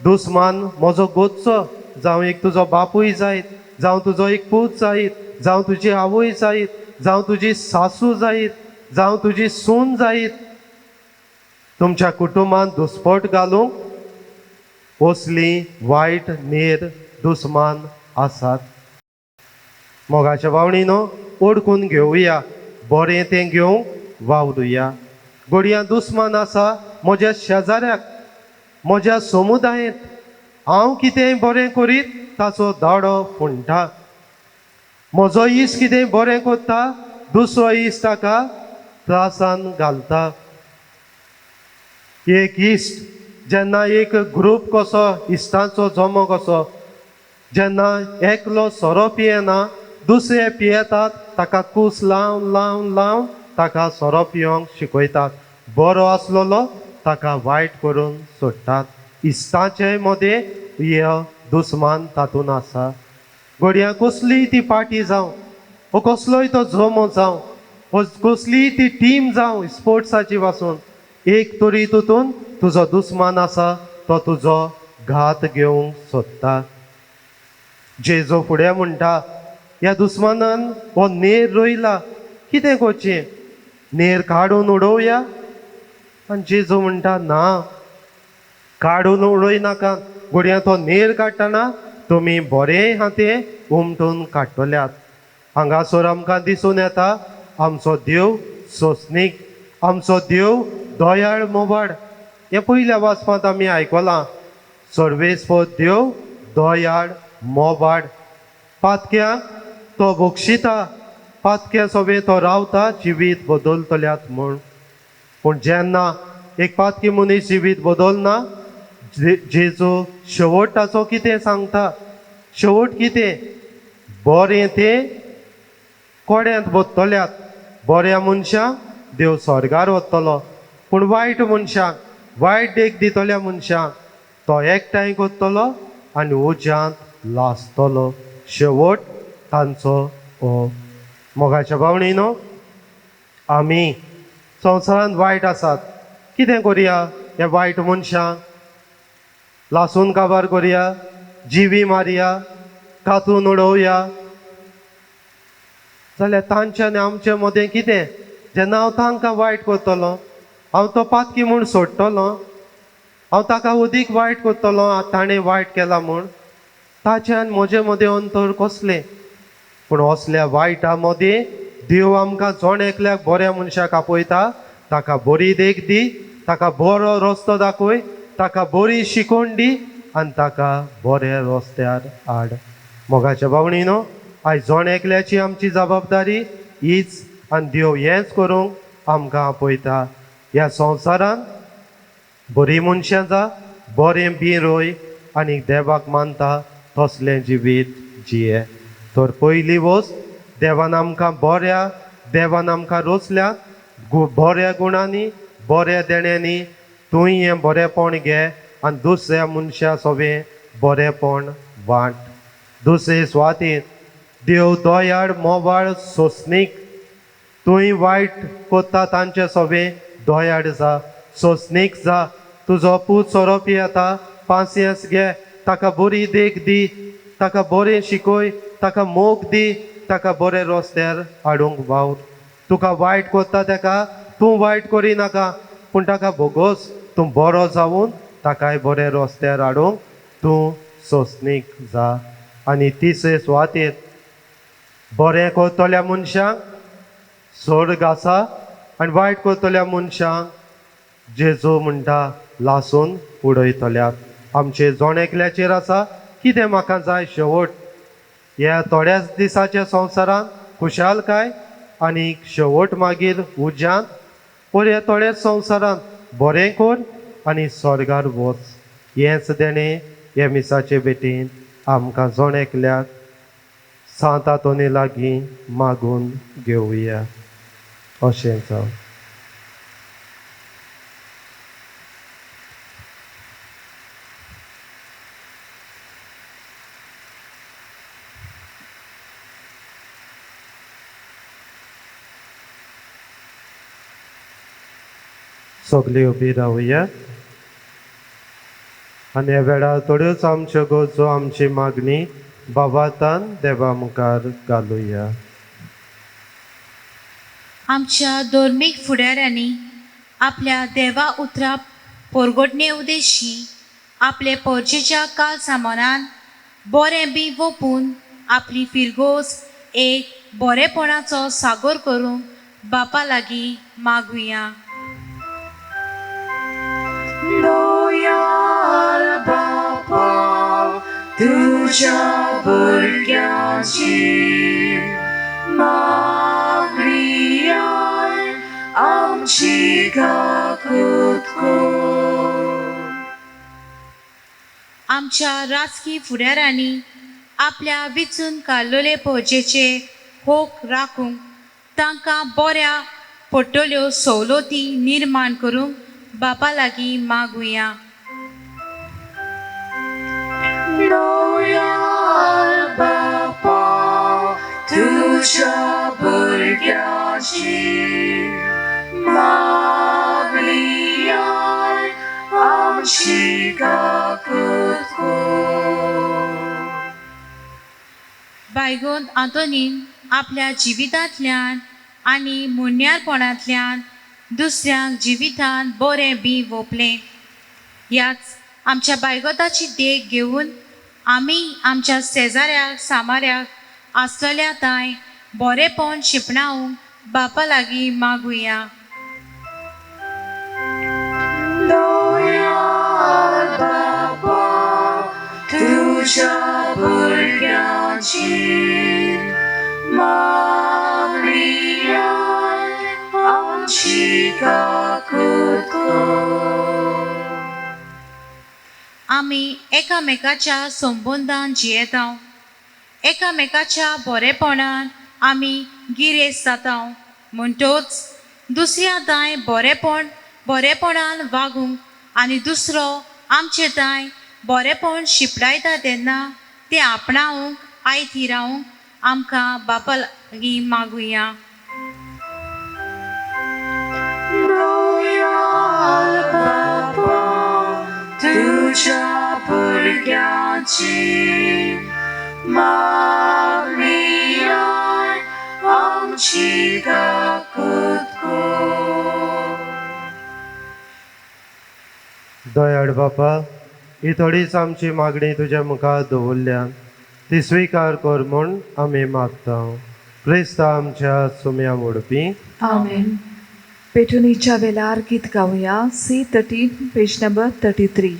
S2: दुस्मान म्हजो गोदचो, जावं एक तुजो बापूय जायत, जावं तुजो एक पूत जायत, जावं तुजी आवय जायत, जावं तुजी सासू जायत, जावं तुजी सून जायत. तुमच्या कुटुंबान दुस्पट घालूंक असली वायट नेर दुस्मान आसात. मोगाच्या भावणीनो, ओडकून घेवया, बरें तें घेवंक वावरुया. घडयां दुस्मान आसा म्हज्या शेजाऱ्याक, म्हज्या समुदायांत. हांव कितेंय बरें करीत ताचो दाडो फुंटा. म्हजो इश्ट कितेंय बरें करता, दुसरो इश्ट ताका त्रासान घालता. एक इश्ट जेन्ना एक ग्रूप कसो इश्टांचो जमो कसो जेन्ना एकलो सोरो पियेना, दुसरे पियेतात, ताका कूस लावन लावन लावन ताका सोरो पिवंक शिकयतात. बरो आसलोलो ताका वायट करून सोडटात. इश्टांचे मदें हे दुस्मान तातून आसा. घडयां कसलीय ती पार्टी जावं, वो कसलोय तो जमो जावं, वो कसलीय ती टीम जावं स्पोर्ट्साची वाचून, एक तरी तितून तुजो दुस्मान आसा, तो तुजो घात घेवंक सोदता. जेजू फुडें म्हणटा, ह्या दुस्मानान हो नेर रोयला, कितें करचें? नेर काडून उडोवया? आनी जेजू म्हणटा, ना, काडून उडोय नाका. घडयां तो नेर काडटना तुमी बरें हातें उमटून काडटल्यात. हांगासर आमकां दिसून येता आमचो देव सोंसणीक, आमचो देव दयाळ मोबाड. हें पयल्या वाचपांत आमी आयकलां, सर्वेस्पर देव दयाळ मोबाड. पातक्यांक तो बक्षिता, पातक्या सोबे तो रावता जिवीत बदलतल्यात म्हूण. पूण जेन्ना एक पातकी मनीस जिवीत बदलना, जेजू शेवट ताचो कितें सांगता? शेवट कितें? बरें तें कोड्यांत बदतल्यात. बऱ्या मनशांक देव स्वर्गार व्हरतलो, पूण वायट मनशांक, वायट देख दितल्या मनशांक तो एकठांय करतलो आनी उज्यांत लासतलो. शेवट तांचो हो. मोगाच्या भावणीनो, आमी संवसारांत वायट आसात, कितें करया? ह्या वायट मनशांक लासून काबार करया, जिवी मारया, कातून उडोवया? जाल्यार तांचे आनी आमचे मदें कितें? जेन्ना हांव तांकां वायट करतलो, हांव तो पातकी म्हूण सोडटलो, हांव ताका अदीक वायट करतलो ताणें वायट केलां म्हूण, ताचे आनी म्हजे मदें अंतर कसलें? पूण असल्या वायटा मदें देव आमकां जोण एकल्याक बऱ्या मनशाक आपयता, ताका बरी देख दी, ताका बरो रस्तो दाखय, ताका बरी शिकोवण दी आनी ताका बऱ्या रस्त्यार हाड. मोगाच्या भावणीनो, आयज जोण एकल्याची आमची जबाबदारी हीच आनी देव हेंच करूंक आमकां आपयता. ह्या संवसारान बरी मनशां जा, बरें बी रोय आनी देवाक मानता तसलें जिवीत जिये. तर पयली वस्त देवान आमकां देवान आमकां रोचल्या बऱ्या गुणांनी बऱ्या देण्यांनी तुंय हें बरेंपण घे आनी दुसऱ्या मनशा सगळें बरेंपण वांट. दुसरे सुवातेर देव दोयाड मोवाळ सोंसणीक तुंय वायट कोत्ता तांचे सगळें दोयाड जा, सोंसणीक जा. तुजो पूत सोरोपी येता, पासियेंस घे, ताका बरी देख दी, ताका बरें शिकोय, ताका मोग दी, ताका बरे रस्त्यार हाडूंक वावर. तुका वायट कोत्ता ताका तूं वायट करिनाका, पूण ताका भोगोस तूं बरो जावन ताकाय बरे रस्त्यार हाडूंक तूं सोंसणीक जा. आनी तिसरे सुवातेर बरें करतल्या मनशांक स्वर्ग आसा आनी वायट करतल्या मनशांक जेजू म्हणटा लासून उडयतल्यात. आमचे जोण एकल्याचेर आसा कितें म्हाका जाय शेवट. ह्या थोड्याच दिसाच्या संवसारान खुशालकाय आनी शेवट मागीर उज्यांत, पूण ह्या थोड्याच संवसारान बरें कर आनी स्वर्गार वच. हेंच देणें ह्या मिसाचे भेटेन आमकां जोण एकल्याक सांत आंतोनी लागीं मागून घेवया. अशें जावं. सगळीं उबी रावया आनी ह्या वेळार थोड्योच आमच्यो गरजो आमची मागणी बाबातान देवा मुखार घालुया.
S3: आमच्या धर्मीक फुडाऱ्यांनी आपल्या देवा उतरां परगटणे उद्देशी आपले परजेच्या काल सामानान बरें बी वपून आपली फिरगोस एक बरेपणाचो सागोर करूंक बापा लागीं मागुया.
S1: लोयाल बापा तुझ्या भुरग्यांची मागणी आय आमची गागूत कर.
S3: आमच्या राजकी फुडाऱ्यांनी आपल्या विचून काडलेले पोजेचे होक राखूंक तांकां बऱ्या पडटल्यो सवलती निर्माण करूंक बापा लागीं मागुया.
S1: लोयाल बापा तुझ्या भुरग्यांची मागणी आय आमची गागूत कर.
S3: बायगोन आंतोनीन आपल्या जिवितांतल्यान आनी मुन्यारपणांतल्यान दुसऱ्यांक जिवितान बरें बी वोपलें. ह्याच आमच्या बायगोताची देख घेवन आमी आमच्या शेजाऱ्याक सामाऱ्याक आसलेल्या थंय बरेंपण शिपणावंक बापा लागीं मागुया.
S1: लोयाल बापा तुझ्या भुरग्यांची मागणी आय आमची गागूत कर.
S3: आमी एकामेकाच्या संबंदान जियेता, एकामेकाच्या बरेपणान आमी गिरेस्त जाता. म्हणटोच दुसऱ्या थंय बरेपणान वागूंक आनी दुसरो आमचे थंय बरेपण शिपडायता तेन्ना ते आपणावंक आयती रावंक आमकां बापा लागीं मागुया.
S1: लोयाल बापा तुझ्या भुरग्यांची मागणी आय आमची गागूत कर.
S2: दयाळ बापा, ही थोडीच आमची मागणी तुज्या मुखार दवरल्या, ती स्विकार कर म्हूण आमी मागता. क्रिस्त आमच्या सुम्या मोडपी.
S1: आमेन.
S4: पेटुनीच्या वेलार गीत गाऊया. C13 page number 33.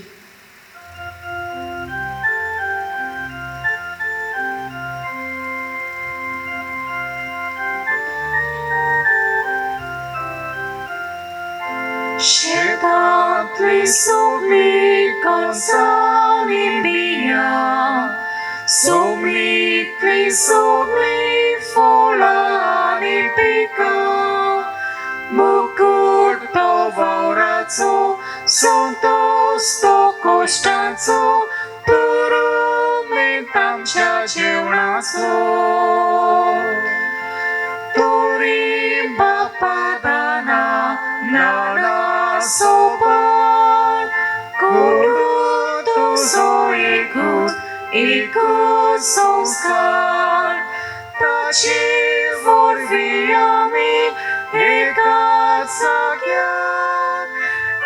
S1: शेतातली सोबली कणसांनी बिया, सोबलीतली सोबली फळांनी पिकां, मुकुट तो वावराचो, संतोष तो कश्टांचो, तुरुमेंत आमच्या जेवणाचो. तोरी बापा दाना नाना सोपान, कोडू तुझो एकूच संस्कार, ताची वरवीं आमी एकाच जाग्यार,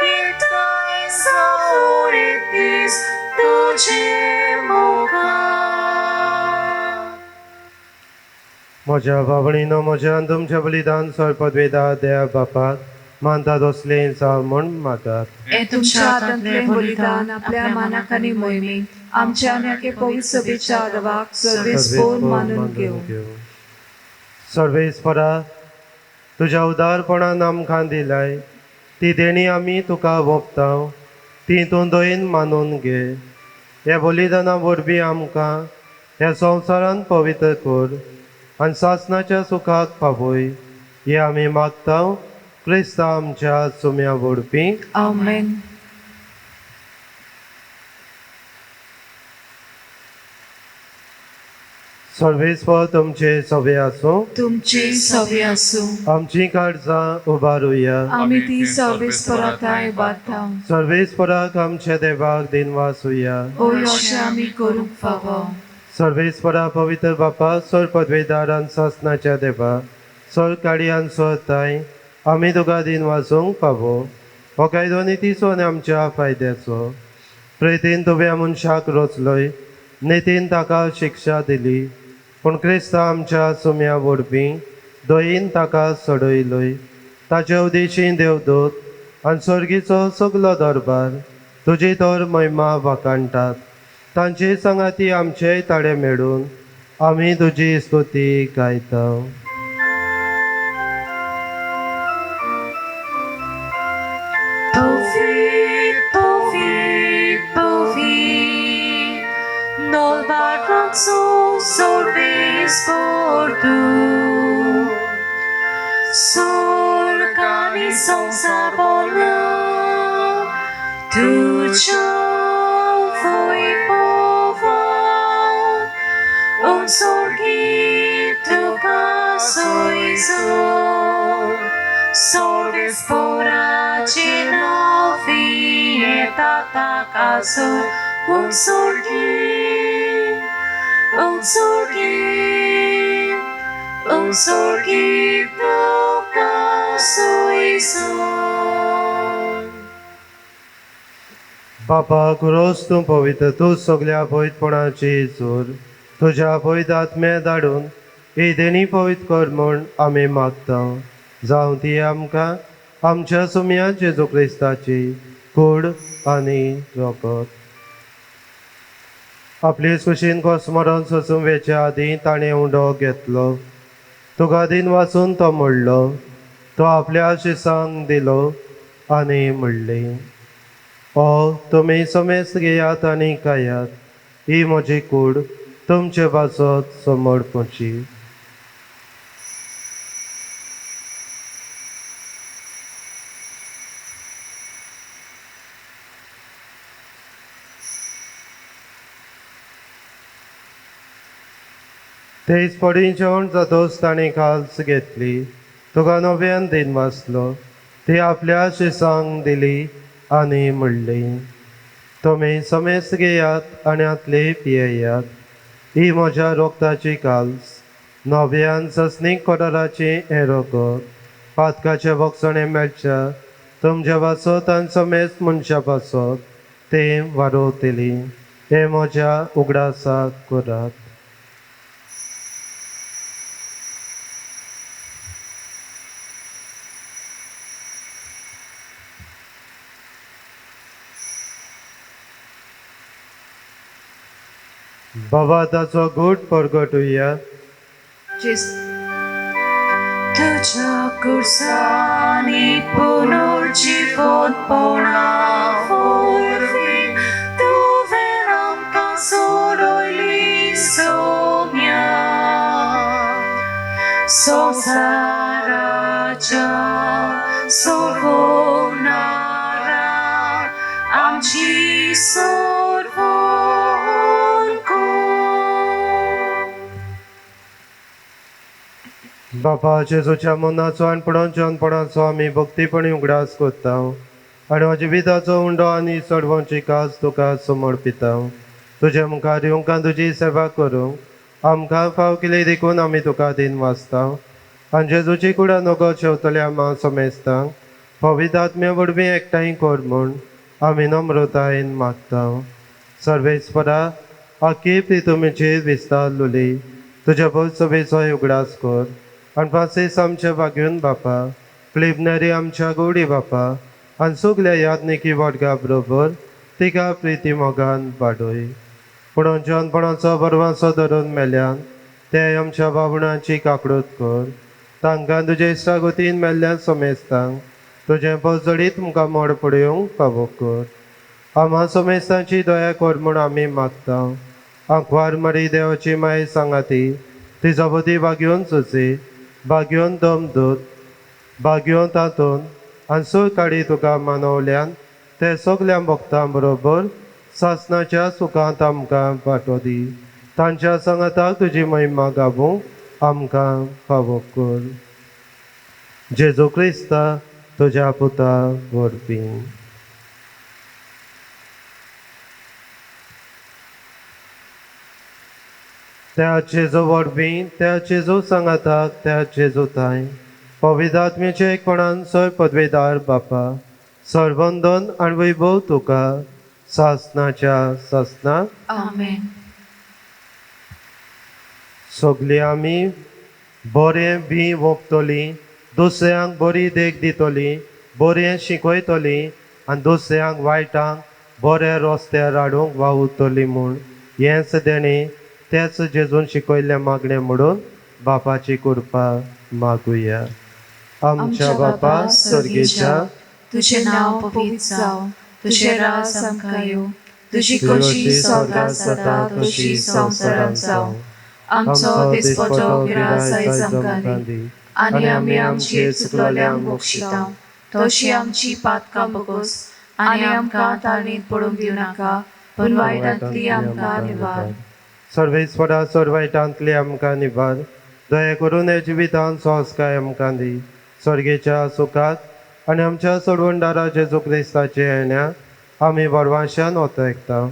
S1: एकठांय जावन एक दीस तुजे मुखार.
S2: म्हज्या भावणीनो, म्हज्यान तुमचें बलिदान पदवेदा देया बापाक मानतात असले जावं म्हूण मागात.
S4: हे तुमच्या हातांतले बलिदान आपल्या मानाक आनी मोहिमेंत आमच्या आनी पवित्र सभेच्या आदवाक सर्वेस्पोर मानून घेऊ.
S2: सर्वेस्परा, तुज्या उदारपणान आमकां दिलाय ती देणी आमी तुका वोगता, ती तूं दयेन मानून घे. हे बलिदाना वरवीं आमकां ह्या संवसारान पवित्र कर आनी सासणाच्या सुखाक पावय. हे आमी मागता क्रिस्ता आमच्या सुम्या वरवीं.
S4: आमेन.
S2: सर्वेस्पर तुमचे सवे आसूं,
S4: तुमची सवे आसूं.
S2: आमची काळजां उबारुया.
S4: आमी ती सर्वेस्पराताय बांदता.
S2: सर्वेस्पराक आमच्या देवाक दिनवासुया.
S4: होय अशें आमी करूंक फावो.
S2: सर्वेस्परा पवित्र बापा, सर पदवेदारान सासणाच्या देवा, सर काळयान स्वताय आमी तुका दिन वाचूंक पावो. हो कायदो नितीचो आनी आमच्या फायद्याचो. प्रेतीन तुव्या मनशाक रचलोय, नितीन ताका शिक्षा दिली, पूण क्रिस्ता आमच्या सुम्या वरवीं दयेन ताका सडयलोय. ताचे उदेशी देवदूत आनी सर्गीचो सगलो दरबार तुजी तर महिमा वाकाणटात. तांचे संगाती आमचेय ताळे मेळून आमी तुजी स्तुती गायता.
S1: Nol barranzo sorvespor tu, sorganizam sabona, tuja foi pova, sorgi tu casoizo, sorvespora cenovi etata caso. Sorgi toca soiso.
S2: बापा, कुरोस तूं पवित्र, तूं सगल्या पवित्रपणाची जोर तुज्या पवित्र आत्म्या धाडून ही देणी पवित्र कर म्हूण आमी मागता. जावं ती आमकां आमच्या सुम्या जेजू क्रिस्ताची कूड आनी रोगत. आपले कुशीन कोस्मरण सोसून वेच्या आदीं ताणें उंडो घेतलो. तुका दिन वाचून तो म्हणलो, तो आपल्या शिसांक दिलो आनी म्हणले, ओ तुमी समेस्त घेयात आनी खायात, ही म्हजी कूड तुमचे वाचत समर्पची. तेच पडी जेवण जातोच ताणें काल्स घेतली. तुका नव्यान दिन वाचलो, ती आपल्या शिसांक दिली आनी म्हणली, तुमी समेस्त घेयात आनी आतले पियेयात, ही म्हज्या रोगताची काल्स, नव्यान ससनीक कोडराची हें रोगत. पातकाचे वखसणे मेळच्या तुमच्या वासत आनी समेस्त मनशा पासत तें वाडोवतली. हे म्हज्या उगडासाक करात. बाबा ताचो घोट परगटुया
S1: तुझ्या कुर्सानी पुनर्जीवनपणावरवी तुवें आमकां सोडयली सोम्या संवसाराच्या सोडवणारा आमची सोडवण कर.
S2: बापा जेजूच्या मनाचो आनी पडोनपणाचो आमी भक्तीपणी उगडास कोत्ता आनी जिविताचो उंडो आनी चडवोंची कास तुका समर्पिता. तुजे मुखार येवंका तुजी सेवा करूंक आमकां फाव केले देखून आमी तुका दिन वाचता आनी जेजूची कुडा नगो शेवतल्या मा समेजता पवित्र आत्म्या वरवीं एकठांय कर म्हूण आमी नम्रतायेन मागता. सर्वेस्परा आख्खी प्रितुमेची विस्तार लुली तुज्या पद सभेचो उगडास कर आनी पासेस आमच्या वाग्यून बापा क्लिबनरी आमच्या गोडी बापा आनी सगल्या यात्निकी वर्गा बरोबर तिका प्रिती मोगान वाडोय. पुणून जेवणपणाचो बरवासो धरून मेल्यान ते आमच्या बाबणाची काकडूत कर. तांकां तुजे इश्टागतीन मेल्ल्यान समेजतांक तुजें पजडीत तुमकां मोड पडूंक फावो कर. आम्हा समेस्तांची दया कर म्हूण आमी मागता. आंकवार मरी देवाची माय सांगाती तिजो बदी बागेवन चुची बागेवन दमदूत बागेवन तातून आनी सोय काडी तुका मानवल्यान ते सगल्या भक्तां बरोबर सासणाच्या सुखांत आमकां वांटो दी. तांच्या सांगाताक तुजी महिमा गावूंक आमकां फावो कर. जेजू क्रिस्ता तुज्या पुता वरवीं. त्या जेजू वरवीं त्या जेजू सांगाताक त्या जेजू ताय पवित्र आत्म्याचे एकपणान सोय पदवेदार बापा सर्वंदन आनी वैभव तुका सासणाच्या सासणाक
S4: आमेन.
S2: सगळीं आमी बरें बी ओंपतली दुसऱ्यांक बरी देख दितली बरें शिकयतली आनी दुसऱ्यांक वायटांक बरे रस्त्यार हाडूंक वावुरतली म्हूण हेंच देणे तेच जेजून शिकयल्लें मागणें म्हणून बापाची कृपा मागुया. आमच्या बापा सर्गेच्या
S4: तुझे नाव पवित्र जावं, तुझे राज आमकां येवं, तुजी कशी स्वर्गांत जाता तशी संवसारांत जावं. आमचो दिसपटो गिरास आयज आमकां दी आनी आमी आमचेर चुकलोल्यांक बक्षिता तशी आमची पातकां बगोस आनी आमकां ताळणीत पडूंक दिवं नाका पूण वायटांतली आमकां निवार.
S2: सर्वेस्परा सर्वायटांतली आमकां निबार दया करून हे जिवितांत संस्कार आमकां दी. स्वर्गेच्या सुखात आनी आमच्या सोडवणदारा जेजू क्रिस्ताचे येण्या आमी बरवाशान वतयता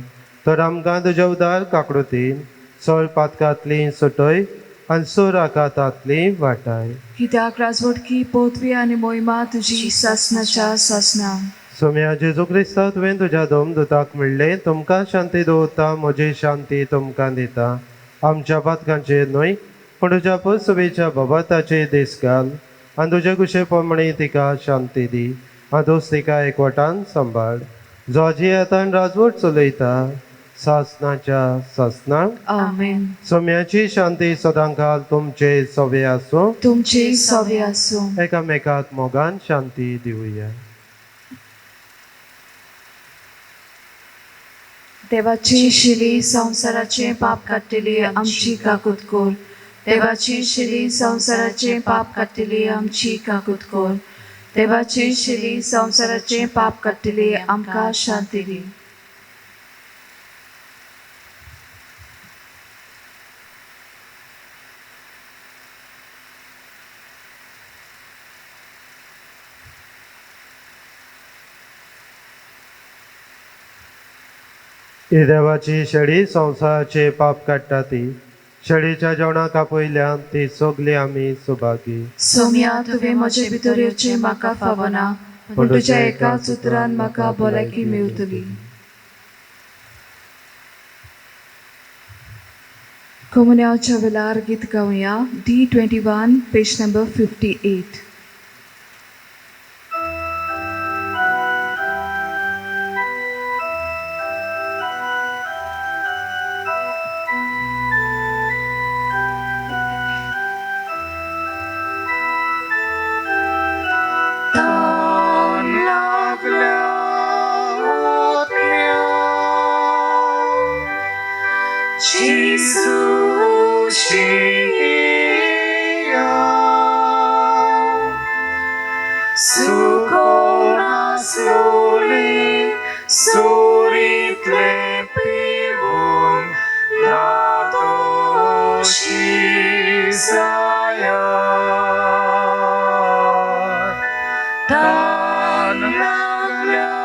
S2: तर आमकां तुज्या उदार काकडुतीन सोय पातकांतली सुटय आनी सोर आकांतांतली वाटाय.
S4: कित्याक राजवटकी पोतवी आनी मोहिमा तुजी सासणाच्या सासणां.
S2: सोम्या जेजू क्रिस्ता तुवें तुज्या दोमदूताक म्हणलें तुमकां शांती दवरता म्हजी शांती तुमकां दिता. आमच्या पातकांचेर न्हय पूण तुज्या पसुबेच्या बाबाताचेर दीस घाल आनी तुजे कुशे प्रमाणे तिका शांती दी आनी तूं तिका एकवटान सांबाळ. जो जी येतान राजवट चलयता सासणाच्या सासणाक
S4: आमेन.
S2: सोम्याची शांती सदांकाल तुमचे सवे आसूं.
S4: तुमचे सवे आसूं.
S2: एकामेकाक मोगान शांती दिवया.
S4: देवाची शिली संवसाराचे पाप काडटली आमची काकूत कोर. देवाची शिली संवसाराचे पाप काडटली आमची काकूत कोर. देवाची शिली संवसाराचे पाप काडटली आमकां शांती दी.
S2: ही देवाची शेळी संवसाराचे पाप काडटा ती शेळीच्या जेवणाक आपयल्यान ती सगळी आमी सुभागी.
S4: सोम्या तुवें म्हजे भितर येवचें म्हाका फावना पूण तुज्या एकाच उतरान म्हाका भलायकी मेळटली. कमुन्याच्या वेळार गीत गावया D21 page number 58.
S1: Gesù scia su conas luli surit lepivun nadoshi sayar tan nagliot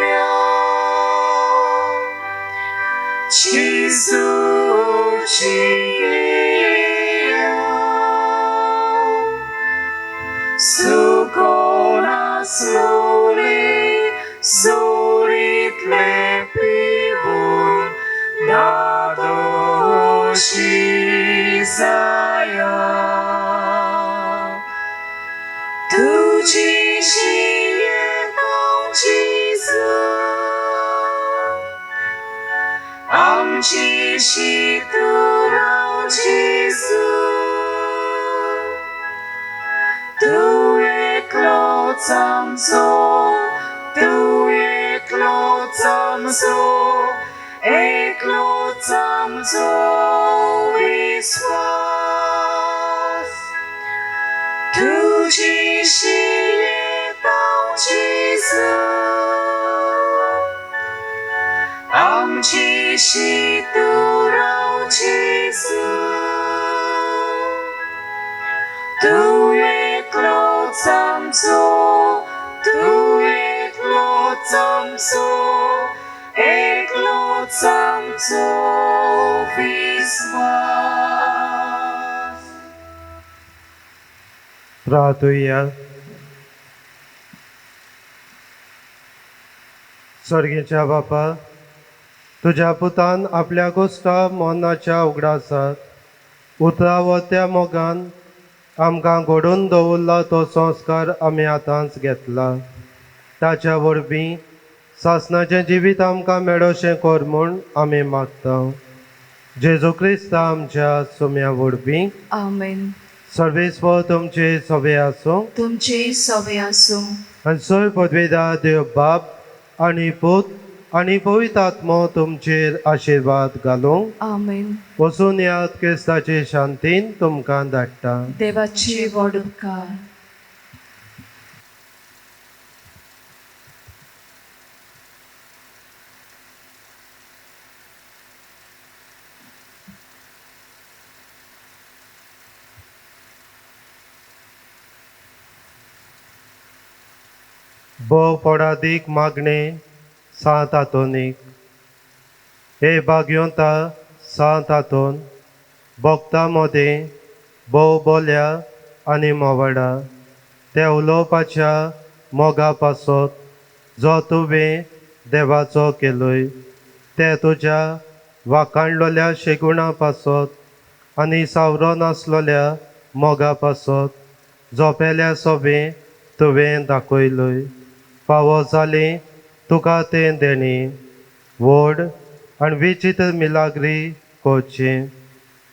S1: miał Gesù su conas luli surit lepivun nadoshi sayar Tu dziś jedną Gesù Am dziś turą Gesù Tu je klocam zo, tu je klocam zo, klocam zo viswas. Tu dziś jedną Gesù Am dziś turą Gesù Tu je klocam zo, tu je klocam zo, klocam zo viswas.
S2: प्रार्थूया. स्वर्गीच्या बापा, तुझ्या पुतान आपल्या गोष्टा मोनाच्या उगडासात उतरावत्या मोगान आमकां घडोवन दवरला तो संस्कार आमी आतांच घेतला. ताच्या वरवीं सासणाचें जिवीत आमकां मेळोशें कर म्हूण आमी मागता. जेजू क्रिस्त आमच्या सुम्या वरवीं
S4: आमेन.
S2: सर्वेस्वर तुमचे सवे आसूं
S4: तुमचे सवे आसूं.
S2: आनी सोय पदवेदार देव बाप आनी पूत आनी पवित्र आत्मो तुमचेर आशिर्वाद घालूं.
S4: आमेन.
S2: वचून यात क्रिस्ताचे शांतीन तुमकां धाडटा.
S4: देवाचे व्हड उपकार.
S2: भोव पडादीक मागणे सात हातोनीक. हे भाग्योता सात हातोन भोगता मोदें भोव बोल्या आनी मोवाडा ते उलोवपाच्या मोगा पासत जो तुवें देवाचो केलोय ते तुज्या वाखाणलोल्या शेगुणा पासत आनी सावरो नासलोल्या मोगा पासत जोपेल्या सोबे तुवें दाखयलोय. फावो जाली तुका तें देणी व्हड आनी विचित्र मिलाग्री कोची.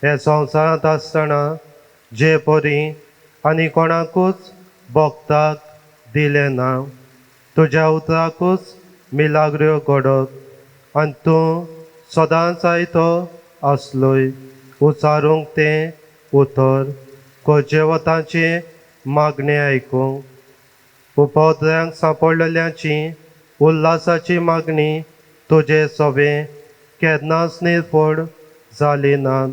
S2: हे संवसारांत आसतना जे परी आनी कोणाकूच भोगताक दिलें ना. तुज्या उतराकूच मिलाग्र्यो घडोत आनी तूं सदांच आयतो आसलोय. उचारूंक तें उतर खंयचे वतांची मागणी आयकूंक. उपद्रव्यांक सांपडलेल्यांची उल्हासाची मागणी तुजे सोबे केन्नाच निर्फळ जाली नात.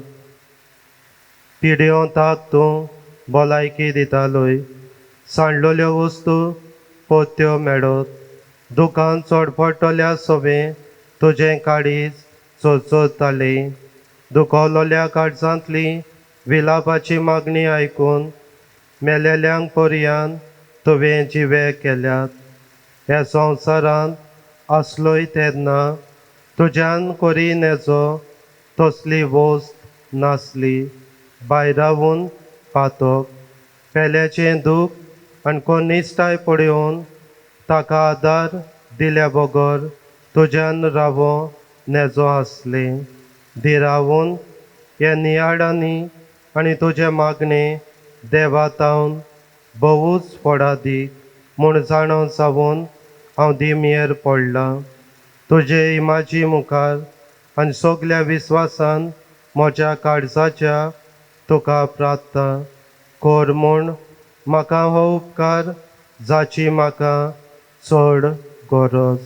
S2: पिड्योताक तूं भलायकी दितालोय. सांडलोल्यो वस्तू पोत्यो मेळत. दुकान चडपडटल्या सोबे तुजें काळीज चोचोरताली. दुखवलोल्या काळजांतली विलापाची मागणी आयकून मेलेल्यांक पर्यान तुवें जिवे केल्यात. ह्या संवसारांत आसलोय तेन्ना तुज्यान कोरी नेजो तसली वस्त नासली. भायरावून पातक पेल्याचें दूख आनी कोनिश्टाय पळयोवन ताका आदार दिल्या बगर तुज्यान रावो नेजो आसली. धिरावून हे नियाळांनी आनी तुजे मागणे देवातावन भोवूच पडादीक म्हूण जाणो जावन हांव दिमेर पडलां. तुजे इमाजी मुखार आनी सगल्या विस्वासान म्हज्या काळजाच्या तुका प्रार्थना कोर म्हूण म्हाका हो उपकार जाची म्हाका चड गरज.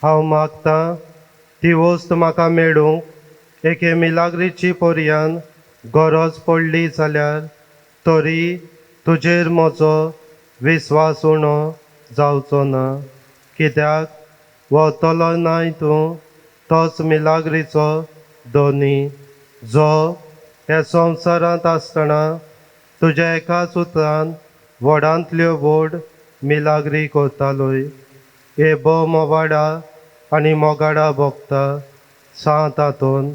S2: हांव मागतां ती वस्त म्हाका मेळूंक एके मिलाग्रीची पर्यान गरज पडली जाल्यार तरी तुजेर म्हजो विस्वास उणो जावचो ना, कित्याक वतलो नाय तूं तोच मिलाग्रीचो दोनी जो ह्या संवसारांत आसतना तुज्या एकाच उतरान व्हडांतल्यो व्हड मिलाग्री करतालोय. हे मोवाडा आनी मोगाडा भोगता सांत हातून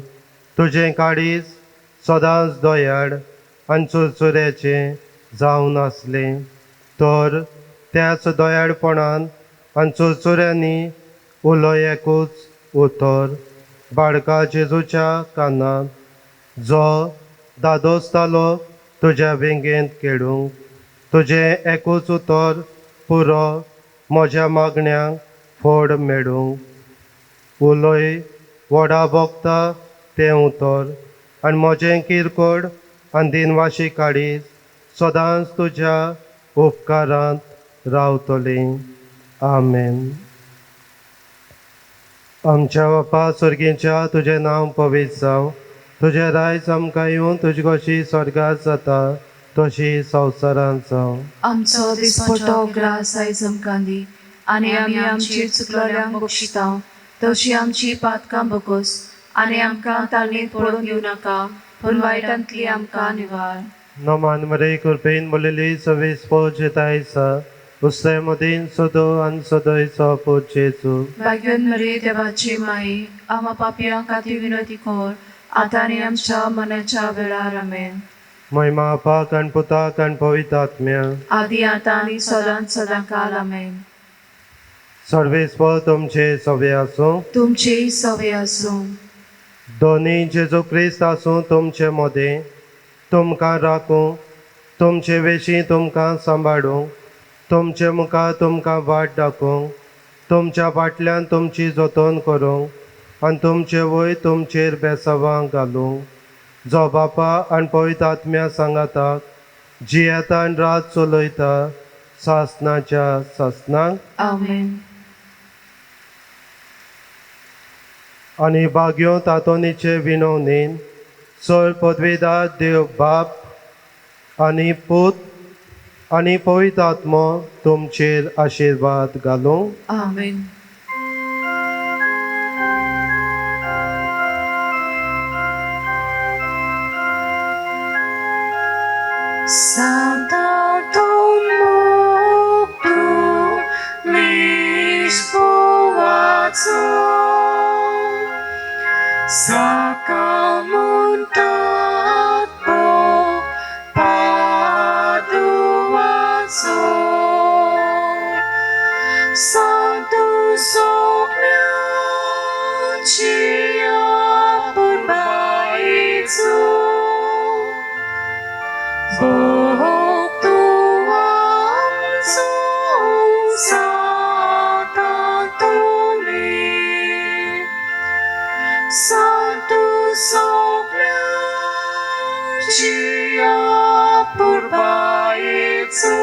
S2: तुजें काळीज सदांच दोयाड आनी चुरचुऱ्याचें जावन आसलें, तर त्याच दोयाडपणान आनी चुरचुऱ्यांनी उलो एकूच उतर बाळका जेजूच्या कानांत जो दादोसतालो तुज्या वेंगेंत खेळूंक. तुजें एकूच उतर पुरो म्हज्या मागण्यांक फड मेळूंक. उलोय व्हडा भोगता तें उतर आनी म्हजें किरकोळ आनी दिनवाशी काळीज सदांच तुज्या उपकारांत रावतलीं. आमेन. आमच्या बापा सर्गीच्या तुजें नांव पवित्र जावं, तुजें रायज आमकां येवन तुजे कशी स्वर्गांत जाता तशी संवसारांत जावं.
S4: आमचो दिसपटो ग्रास आयज आमकां दी आनी आमी आमची चुकलोल्यांक बक्षितांव तशी आमची पातकां बगोस आनी आमकां तालनीत पडून दिवं नाका पूण वायटांतली आमकां निवार.
S2: नमान मरे कृपेन बोलिली सवेस पोचेतायसा उसले मदीन सदो आनी सदोयचो पोचेचू.
S4: भाग्यवन मरे देवाची माई आम्हा पापियां खातीर विनंती कर आतां आनी आमच्या मनाच्या वेळार आमेन.
S2: महिमा पाक आनी पुताक आनी पवित्र आत्म्या
S4: आदी आतां आनी सदांच सदांकाल आमेन.
S2: सर्वेस्पर तुमचे सवे आसूं.
S4: तुमची सवय आसूं.
S2: दोनी जेजू क्रिस्त आसूं तुमचे मदें तुमकां राखूं, तुमचे वेशी तुमकां सांबाळूं, तुमचे मुखार तुमकां वाट दाखोवंक, तुमच्या फाटल्यान तुमची जतन करूंक आनी तुमचे वयर तुमचेर बेसावां घालूंक. जो बापा आनी पवित्र आत्म्या सांगाताक जी येता आनी रात चलयता सासनाच्या सासनाक.
S4: आमेन.
S2: आनी भाग्यो तातोनीचे विनवणेन चड पदवेदार देव बाप आनी पूत आनी पवित्र आत्मो तुमचेर आशिर्वाद घालूं.
S4: आमेन.
S1: Santa Tomu tu lispovaco sakamuntat po paduaco Santus ogniacia purbaicu Bóg tuam Santus ogniacia purbaicu